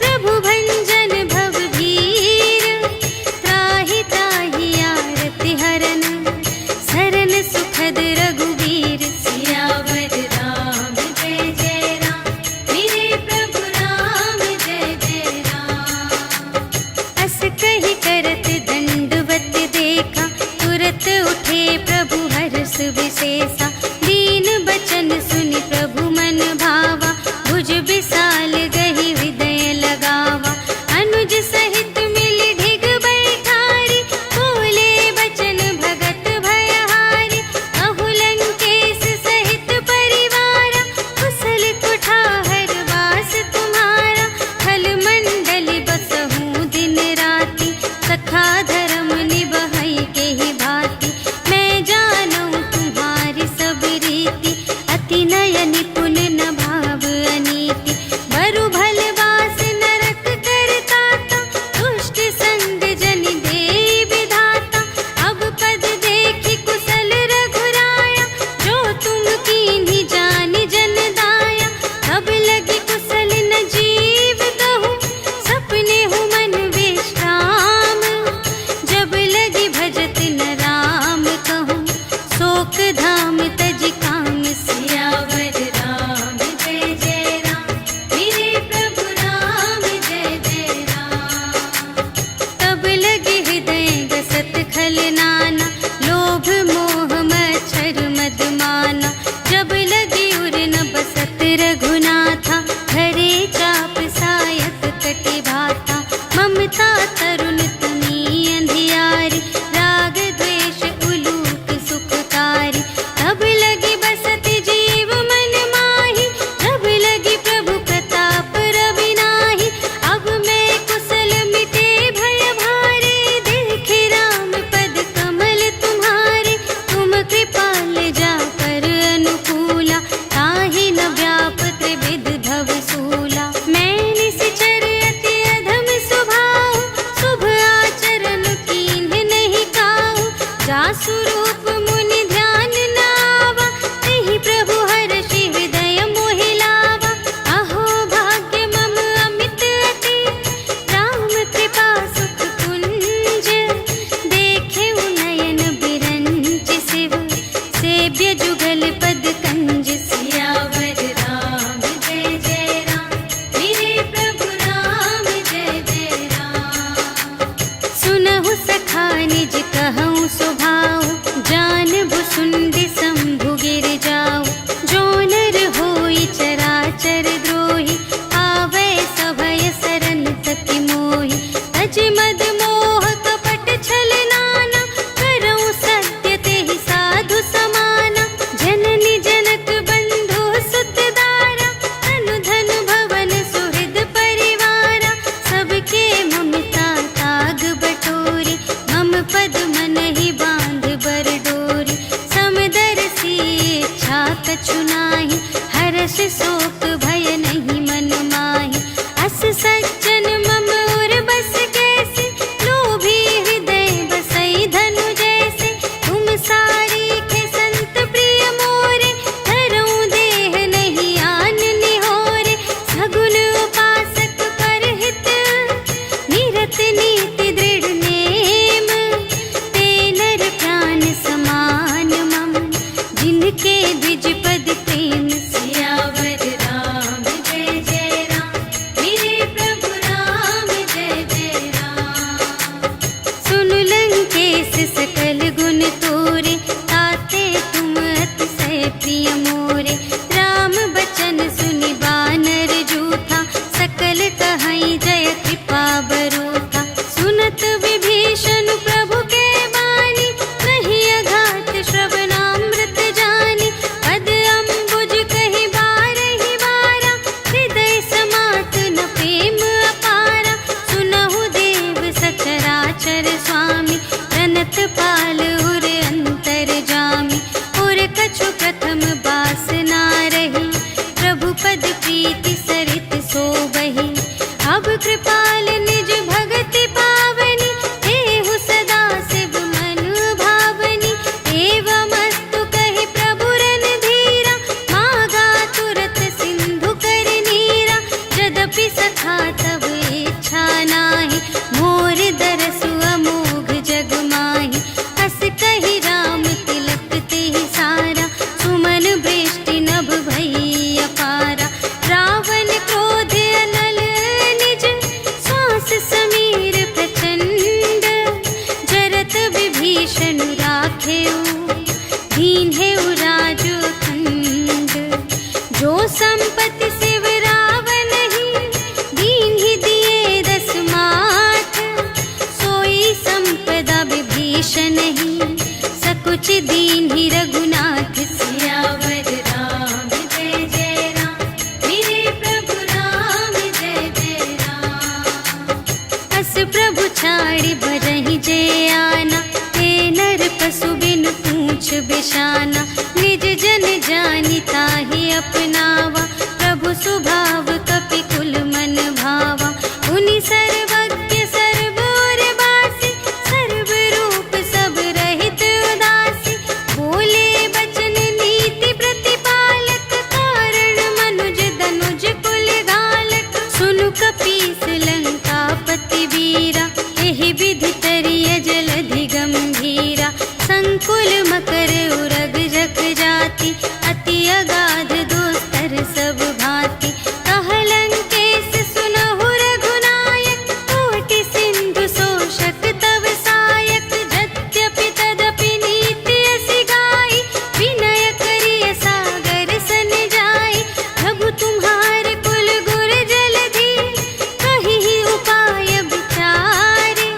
प्रभु भंजन भव भीर। त्राहि त्राहि आरति हरन, सरन सुखद रघुवीर। सियावर राम जय जय राम, मेरे प्रभु राम जय जय राम। अस कहि करत दंडवत देखा, तुरत उठे प्रभु हर्ष विशेषा। दीन बचन सुनि प्रभु मन भावा, भुज विशाल गहि हृदय लगावा। अनुज सहित मिलि ढिग बैठारी, बोले बचन भगत भयहारी। कहु लंकेश सहित परिवारा, कुशल कुठार वास तुम्हारा। खल मंडल बसहु दिन राति, सखा धर्म निबहै केहि भांति। मैं जानऊँ तुम्हारी सब रीति, अति नय निपुण न भाव अनीति। बरु भल वास नरक करताता, दुष्ट संग जन देई विधाता। अब पद देखि कुशल रघुराया, जो तुम कीन्ही जानि जन दाया। तब लगी कुशल न जीव कहूँ, सपने हूँ मन विश्राम। जब लगी भजत न राम कहूँ, शोक धाम तजि काम। सियावर राम जय जय राम, मेरे प्रभु राम जय जय राम। तब लगे हृदय गसत खल नाना, लोभ मोह मच्छर मद माना। जब लगी उर न बसत रघुनाथा, धरे चाप सायक कटि भाता। ममता तरुण तनी अंधियारी, राग द्वेष उलूक सुखकारी। तब लगी बसत जीव मन माही, जब लगी प्रभु प्रताप रवि नाही। अब मैं कुशल मिटे भय भारे, देखे राम पद कमल तुम्हारे। तुम कृपाल जा कर अनुकूला, ताहि न व्याप त्रिविध भव सूला। मैं निश्चर अति अधम स्वभाव, शुभ आचरण कीन्ह नहीं काहू। जासु रूप मुनि ध्यान न आवा, तेहि प्रभु हर्षि हृदय मोहि लावा। अहो भाग्य मम अमित अति, राम कृपा सुख कुंज। देखे नयन बिरंच शिव, सेव्य जुगल पद कंज। सियावर राम जय जय राम, मेरे प्रभु राम जय जय राम। सुनहु सखा निज कहऊँ स्वभाव, जान बांधेऊ दीन्हेऊ राजू खंड। जो संपत्ति शिव रावण ही दीन्हि दिए 10 माथ। सोई संपदा विभीषण ही सकुच दीन्हि रघुनाथ। सियावर राम जय जय राम, मेरे प्रभु राम जय जय राम। अस प्रभु छाड़ि भरहि जे आना, हे नर पशु बिनु पूछ बिशाना। निज जन जानि ताहि अपनावा, प्रभु स्वभाव कपि कुल मन भावा। उनि सर्वज्ञ सर्व और बासी, सर्व रूप सब रहित उदासी। बोले बचन नीति प्रतिपालक, कारण मनुज दनुज कुल घालक। सुनु कपीस लंकापति वीरा, एहि विधि तरिय जलधि गंभीरा। संकुल मकर उरग जग जाति, अति अगाध दोस्तर सब भांति। कहलंकेश सुनहु रघुनायक, कोटि सिंधु शोषक तव सायक। यद्यपि तदपि नीति असि गाई, विनय करिय सागर सन जाई। प्रभु तुम्हार कुल गुर जलधि, कहिहि उपाय विचारे।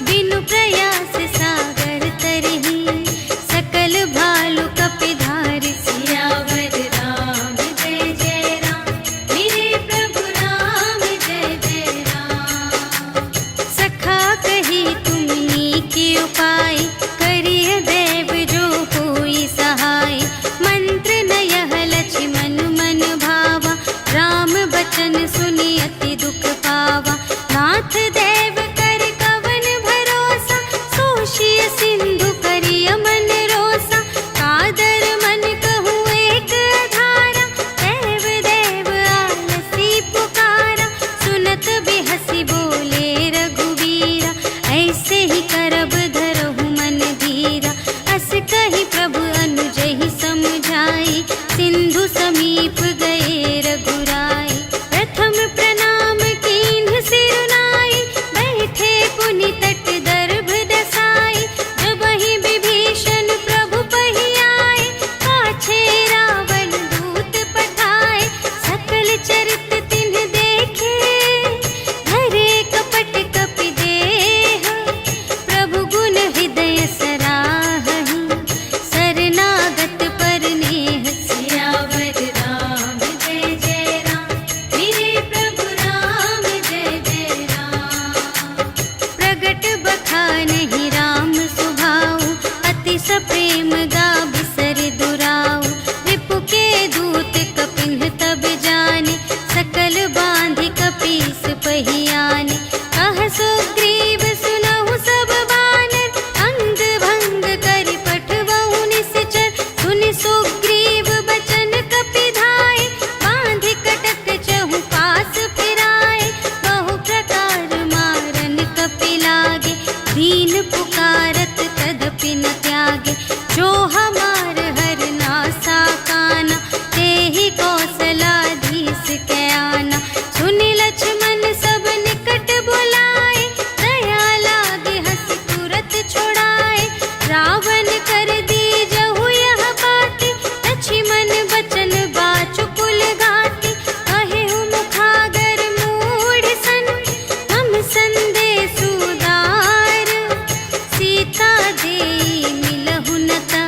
बिनु प्रयास सागर तरहि, सकल भालु कपिधारि। सियावर राम जय जय राम, मेरे प्रभु राम जय जय राम। सखा कही तुमनी के उपाय, करिय देव जो कोई सहाय। मंत्र न यह लक्ष्मण मन भावा, राम बचन सुनि अति दुख पावा। नाथ देव कर कवन भरोसा, सोषिय सिंधु करिय मन रोसा। कादर मन कहूँ एक अधारा, देव देव आलसी पुकारा। सुनत बिहसी बोले रघुवीरा, ऐसे ही करब धरहु मन धीरा। अस कही प्रभु अनुजहि समुझाई, सिंधु समीप गए रघुराई। प्रथम प्रणाम कीन्ह सिरुनाई, बैठे पुनि तट दर्भ दसाई। जबहि विभीषण प्रभु पहि आए, पाछे रावण दूत पठाए। सकल चरित तिन्ह देखे, धरे कपट कपि देह। प्रभु गुण हृदय सराहहि, शरणागत पर नेह। सियावर राम जय जय राम, मेरे प्रभु राम जय जय राम। प्रगट बखानहि राम सुभाऊ, अति सप्रेम गा बिसर दुराऊ। रिपु के दूत कपिन्ह तब जाने, सकल बांधि कपीस पहि आने। कह सुग्रीव सुनहु सब बानर, अंग भंग करि पठबहु निश्चर। सुनि सुग्रीव बचन कपिधाय, बांधि कटक चहु पास फिराए। बहु प्रकार मारन कपि लागे, दीन पुकारत तदपि न त्यागे। जो हमार हर नासा काना, तेहि कौशलाधीश कै आना। सुनि लक्ष्मण सब निकट बुलाए, दया लागे हँसि तुरत छुड़ाए। रावण कर दीजहु यह बाती, लक्ष्मण बचन बाचु कुल घाती। कहेहु मुखागर मूढ़ सन, हम संदेश उदार। सीता देई मिलहु न ता,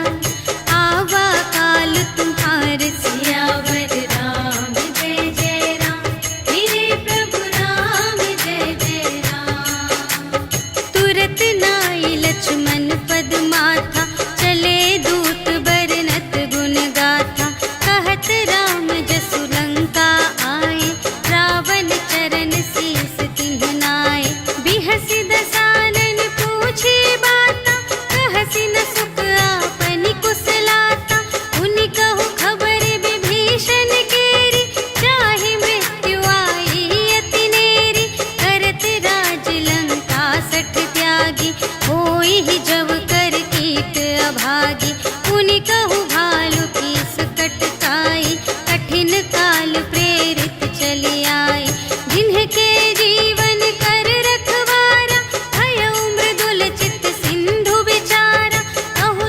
आवा काल तुम्हार। सियावर राम जय जय राम, मेरे प्रभु राम जय जय राम। तुरत नाई लक्ष्मण पद माथा, चले दूत बरनत गुण गाथा। कहत राम जसु लंका आए, रावण चरण शीस तिन्ह नाए। बिहसि दसानन पूछे बाता, कहसि न सुख आपनि कुशलाता। उनि कहु खबर विभीषण केरी, जाहि मृत्यु आई अति नेरी। करत राज लंका सठ त्यागी, होई ही जब कर कीट अभागी। उनि कहु भालु कीस कटकाई, कठिन काल प्रेरित चली आई। जिन्हके जीवन कर रखवारा, भयउ मृदुल चित सिंधु विचारा। कहु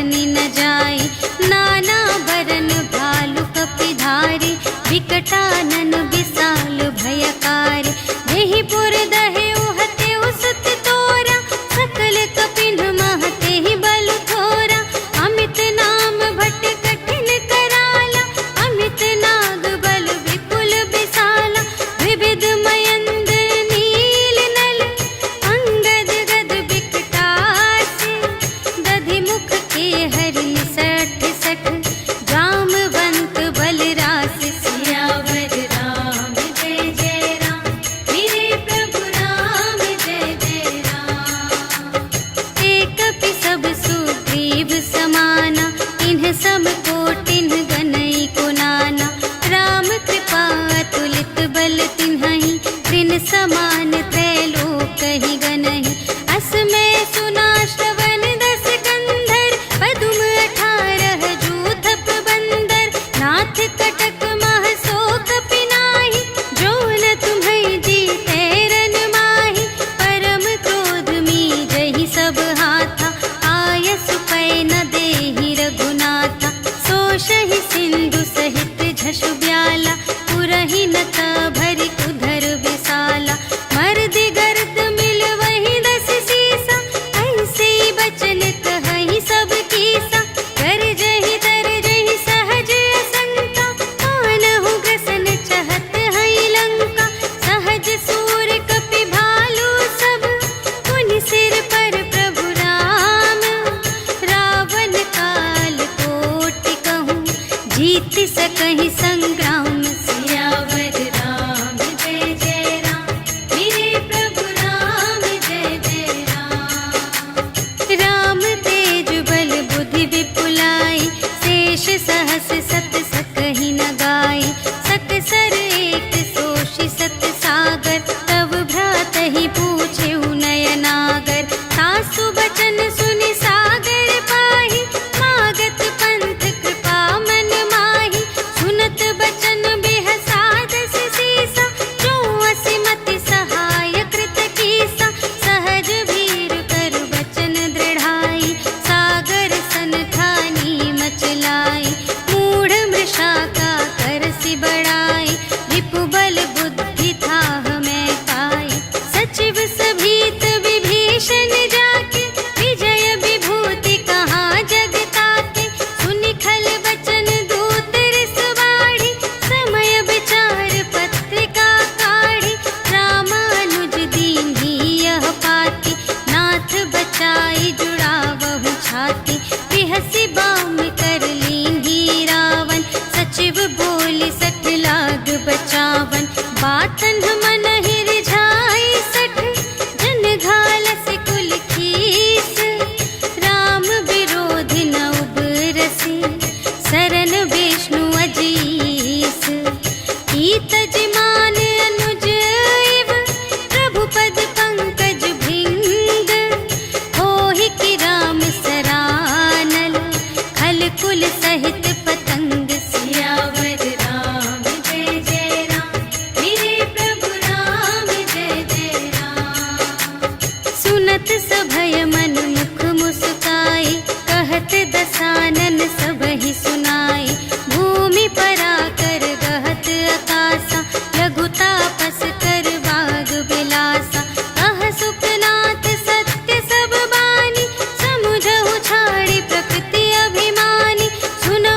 बरनी न जाई। नाना बरन भालु कपिधारी, विकटानन विशाल भयकारी। देहि पुर दहे उहते उसत तोरा, सकल कपिन महते ही बलु थोरा। अमित नाम भट कठिन कराला, अमित नाग बल विपुल विशाला। विविध मयंद्र नील नल, अंगद गद विकटासी। दधि मुख के हरि सठ सठ, जामवंत बलरास। सियावर राम जय जय राम, मेरे प्रभु राम जय जय राम। एक कपि सब सुग्रीव समाना, इन्ह सम कोटिन गनई को नाना। राम कृपा अतुलित बल तिन्हहि, त्रिन समान त्रैलोक ही गनहि। अस मैं सुना श्रवण दस कंधर, पदुम 18 जूथप बंदर। नाथ कटक मह सो कपि नाहि, जो न तुम्है जीतै रन माहि। परम क्रोध मीजहि सब हाथा, आयसु पै न देहि रघुनाथा। सोषहि सिंधु सहित झसु ब्याला, पुरहि न भरि उधर विशाला। मर्दि गर्द मिल वही 10 सीसा, ऐसे बचन कहहि सब कीसा। गरजहि तरजहि सहज असंका, कानहु ग्रसन चहत हई लंका। सहज सूर कपि भालु सब, पुनि सिर पर प्रभु राम। रावण काल कोटि कहूँ, जीत सकहि संग्राम। सियावर राम जय जय राम, मेरे प्रभु राम जय जय राम। राम तेज बल बुद्धि विपुलाई, शेष सहस सत सकहि न गाई। सकसर एक सोषि सत सागर, तव भ्रातहि पूछेउ नयनागर। सासु बचन सुनि सागर पाहि, मागत पंथ कृपा मन माहि। सुनत बचन बिहसा 10 सीसा, जो असिमति सहाय कृत कीसा। सहज वीर कर बचन दृढ़ाई, सागर सन ठानी मचलाई। मूढ़ मृषा का करसि बढ़ाई, रिपु बल बुद्धि थाह मैं पाई। सचिव सभीत विभीषण जाके, विजय विभूति कहाँ जग ताके। सुनि खल बचन दूत रिस बाढ़ी, समय विचार पत्रिका काढ़ी। रामानुज दीन्ही यह पाती, नाथ बचाई जुड़ावहु छाती। बिहसि बाम कर लीन्ही रावण, सचिव बोली 60 लाग बचावन। बातन मन ही रिझाई 60, जन घालस कुल खीस। राम विरोधि न उबरसि, सरन विष्णु अजीस। कीतज मान अनुज इव, प्रभु पद पंकज भृंग। होहि कि राम सरानल, खल कुल सहित पतंग। सियावर राम जय जय राम, मेरे प्रभु राम जय जय राम। सुनत सभय मन मुख मुस्काई, कहत दसानन सबहि सुनाई। भूमि पराकर गहत आकासा, लघु तापस कर बाग बिलासा। कह सुखनाथ सत्य सब बानी, समुझहु छाड़ी प्रकृति अभिमानी। सुनहु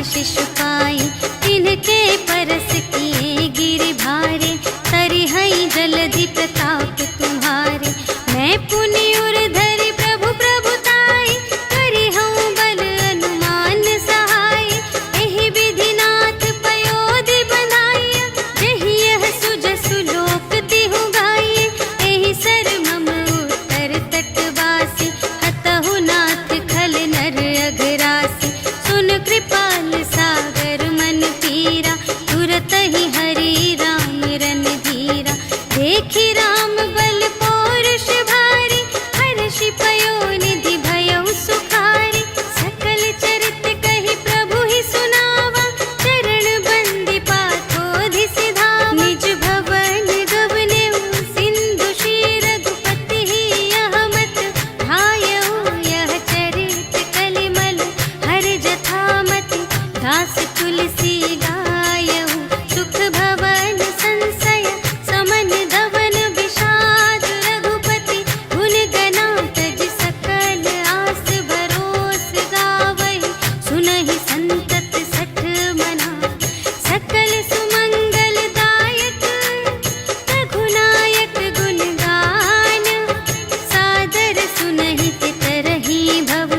आशीष पाई, तिनके परस किए गिर भारे, तरिहई जलधि प्रताप तुम्हारे। मैं पुनि उर धरि प्रभु प्रभुताई, करिहऊँ बल अनुमान सहाय। एहि विधिनाथ पयोधि बंधाइया, जहि यह सुजसु लोक तिहु गाइए। एहि सर मम उत्तर तटवासी, हतहु नाथ खल नर अघरासी। सुन कृपाल सागर मन पीरा, तुरत ही हरि राम रन धीरा। देखी राम बल पौरुष भारी, हर्षि पयोनिधि भयउ सुखारी। सकल चरित कहि प्रभु ही सुनावा, चरण बंदी पाथोधि सिधावा। निज भवन गवनेउ सिंधु श्री रघुपति ही यह मत भायउ। यह चरित कलिमल हर जथामति, दास तुलसी गायउ। सुख भवन संशय समन धवन विषाद, रघुपति गुण गना तज सकल आस भरोस गावहि। सुनहि संतत सठ मना, सकल सुमंगल दायक। रघुनायक गुण गान, सादर सुनहि तितरहि भव।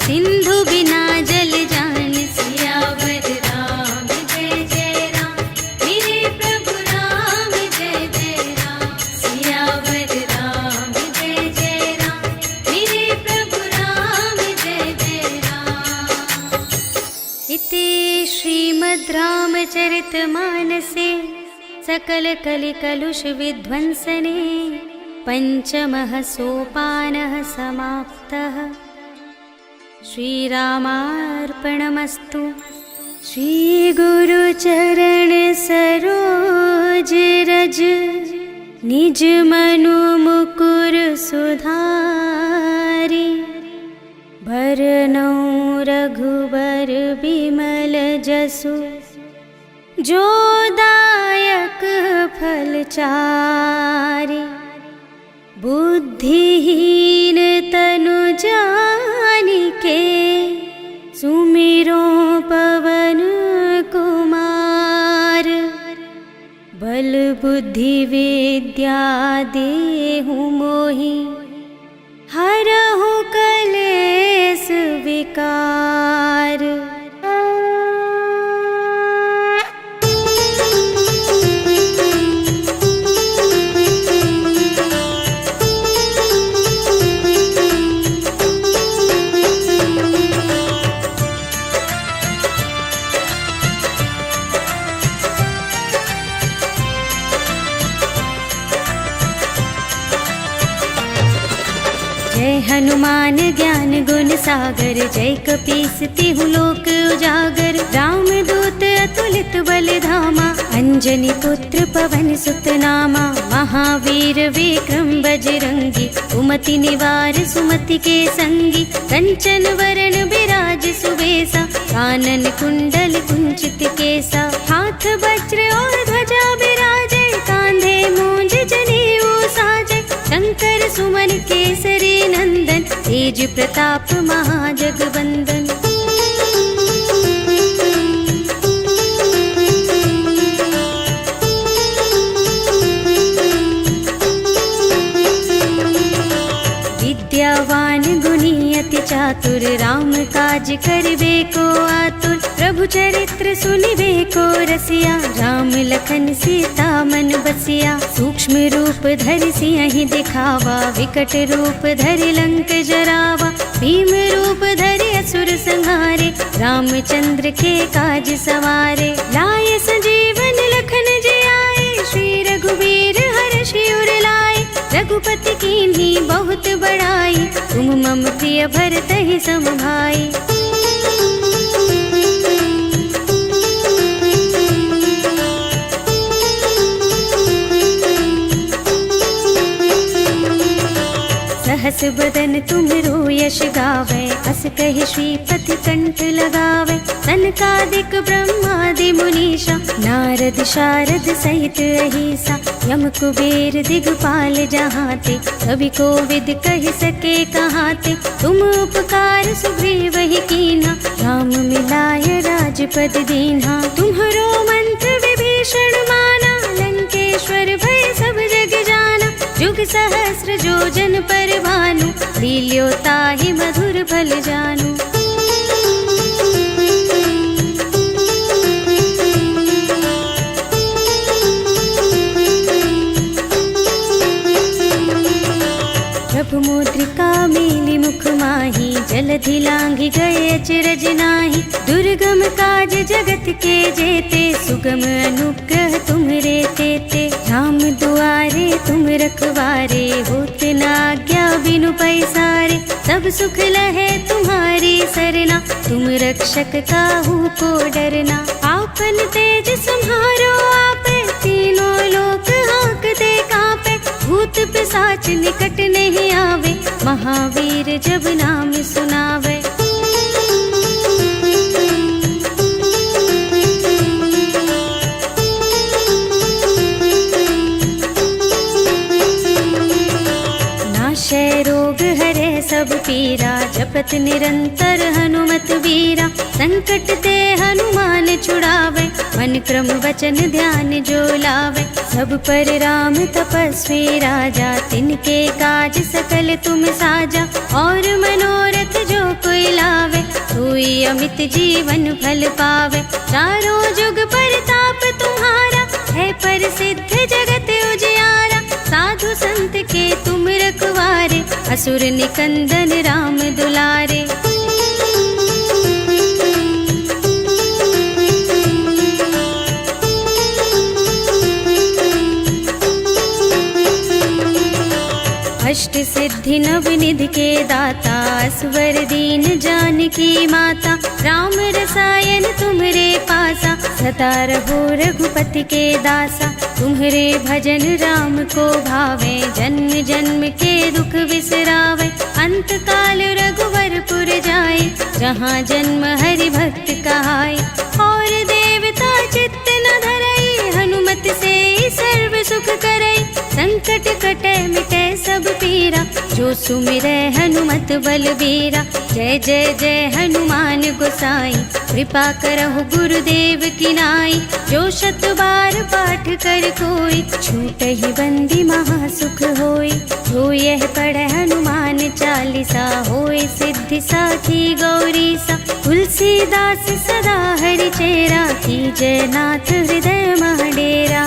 सिंधु बिना जल जान, सियावर राम जय जय राम। मेरे प्रभु राम जय जय राम, सियावर राम जय जय राम। मेरे प्रभु राम जय जय राम। इति श्रीमद् रामचरितमानसे सकल कलि कलुष विध्वंसने, पंचमः सोपानः समाप्तः। श्रीरामार्पणमस्तु। श्री गुरु चरण सरोज रज, निज मनु मुकुर सुधारी। भरनउँ रघुबर बिमल जसु, जो दायक फल चारि। बुद्धिहीन तनु जानिके, सुमिरो पवन कुमार। बल बुद्धि विद्या देहु मोहि, हरहु कलेस विकार। जय हनुमान ज्ञान गुण सागर, जय कपीस तिहु लोक उजागर। राम दूत अतुलित बल धामा, अंजनी पुत्र पवन सुत नामा। महावीर विक्रम बजरंगी, कुमति निवार सुमति के संगी। कंचन वरण बिराज सुबेसा, कानन कुंडल कुंचित केसा। हाथ वज्र और ध्वजा बिराजे, कांधे मूंज जनेऊ साजे। शंकर सुमन केसरी नंदन, तेज प्रताप महाजगवंदन। विद्यावान गुणी अति चातुर, राम काज करबे को आतुर। प्रभु चरित्र सुनिबे को रसिया, राम लखन सीता मन बसिया। सूक्ष्म रूप धरि सियहि दिखावा, विकट रूप धरि लंक जरावा। भीम रूप धरि असुर संहारे, रामचंद्र के काज सवारे। लाए संजीवन लखन जियाए, श्री रघुवीर हर्षि उर लाए। रघुपति कीन्ही बहुत बड़ाई, तुम मम प्रिय भरतहि सम भाई। सहस बदन तुमरो यश गावे, अस कहि श्रीपति कंठ लगावे। सनकादिक ब्रह्मादि मुनीश, ईशा। नारद शारद सहित अहिसा, यम कुबेर दिगपाल जहाँ ते। कवि कोविद कह सके कहाँ ते, तुम उपकार सुग्रीव ही कीन्हा। राम मिलाय राजपद दीन्हा, तुम्हरो मंत्र विभीषण माना। लंकेश्वर भय सब जग जाना, जुग सहस्र जोजन पर भानु। लील्यो ताहि मधुर फल जानु। प्रभु मुद्रिका मेलि मुख माहि, जलधि लांघि गए अचरज नाही। दुर्गम काज जगत के जेते, सुगम अनुग्रह तुम्हरे तेते। राम दुआरे तुम रखवारे, होत न आज्ञा बिनु पैसारे। सब सुख लहे तुम्हारी सरना, तुम रक्षक काहू को डरना। आपन तेज सम्हारो आपे, तीनों लोक हांकते कांपे। भूत पिशाच निकट नहीं आवे, महावीर जब नाम सुनावे। नाशय रोग हरे सब पीरा, जपत निरंतर हनुमत बीरा। संकट ते हनुमान छुड़ावे, मन क्रम वचन ध्यान जो लावे। सब पर राम तपस्वी राजा, तिनके काज सकल तुम साजा। और मनोरथ जो कोई लावे, सोई अमित जीवन फल पावे। चारों जुग परताप तुम्हारा, है प्रसिद्ध जगत उजियारा। साधु संत के तुम रखवारे, असुर निकंदन राम दुलारे। अष्ट सिद्धि नव निधि के दाता, असवर दीन जानकी माता। राम रसायन तुम्हरे पासा, सदा रहो रघुपति के दासा। तुम्हरे भजन राम को भावे, जन्म जन्म के दुख बिसरावे। अंत काल रघुवरपुर जाए, जहाँ जन्म हरि भक्त कहाए। और देवता चित्त न धरई, हनुमत से सर्व सुख करई। संकट कटे मिटे सब पीरा, जो सुमिरै हनुमत बलबीरा। जय जय जय हनुमान गोसाई, कृपा करहु गुरुदेव की नाई। जो शत बार पाठ कर कोई, छूटहि बंदी महासुख होई। जो यह पढ़े हनुमान चालीसा, होय सिद्धि साखी गौरीसा। तुलसीदास सदा हरि चेरा, कीजय नाथ हृदय मह डेरा।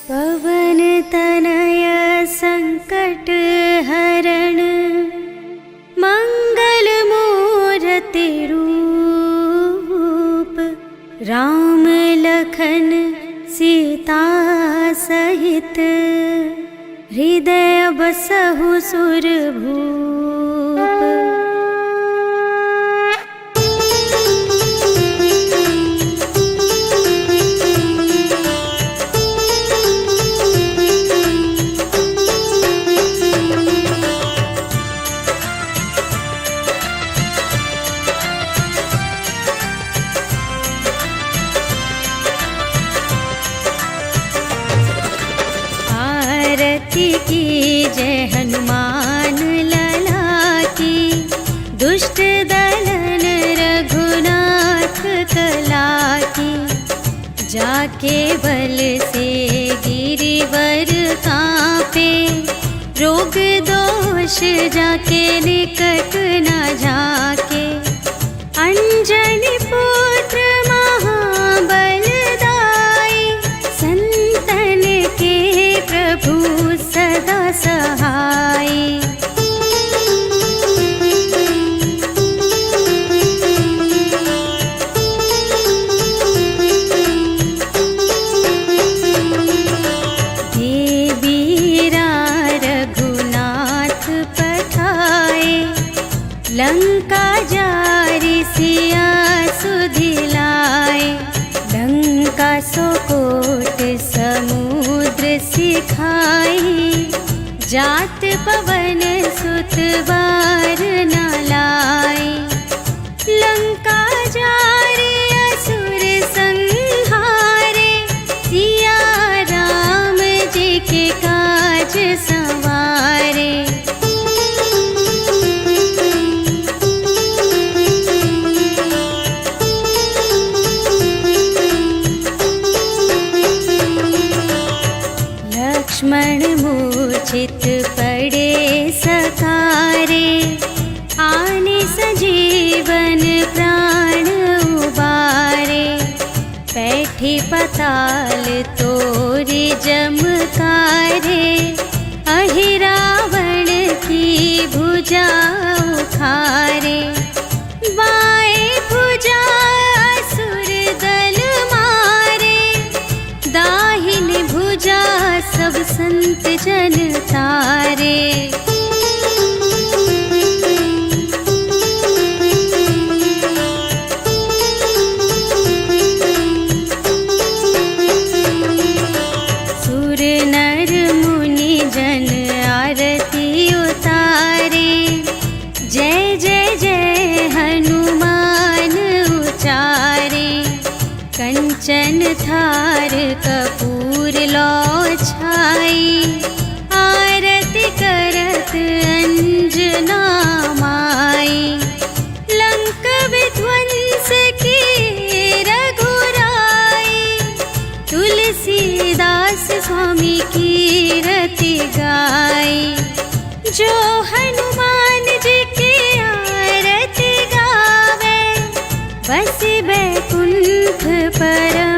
पवन तनय संकट हरण, मंगल मूरति रूप। राम लखन सीता सहित, हृदय बसहु सुरभूप। की जय हनुमान लला की, दुष्ट दलन रघुनाथ कला की। जाके बल से गिरिवर कांपे, रोग दोष जाके निकट न जाके। अंजनी पुत्र महाबल दाई, संतन के प्रभु सदा सहाय। देवीरा रघुनाथ पठाए, लंका जारि सिया सुधिलाए। लंका सोकोट समुद्र सिखाई, जात पवन सुत बार न लाई। लंका जारि असुर संहाई, क्षण मूर्छित पड़े सकारे, आने सजीवन प्राण उबारे। बैठी पताल तोरी जमकारे, अहि रावण की भुजा उखारे। बाएं भुजा असुर दल मारे, दाहिनी भुजा सब संत जन तारे। सुर नर मुनि जन आरती उतारे, जय जय जय हनुमान उचारे। कंचन थार कपूर लौ छाई, आरती करत अंजना माई। लंक विध्वंस की रघुराई, तुलसीदास स्वामी की रति गाई। जो हनुमान जी की आरती गावे, बस बैकुंठ परम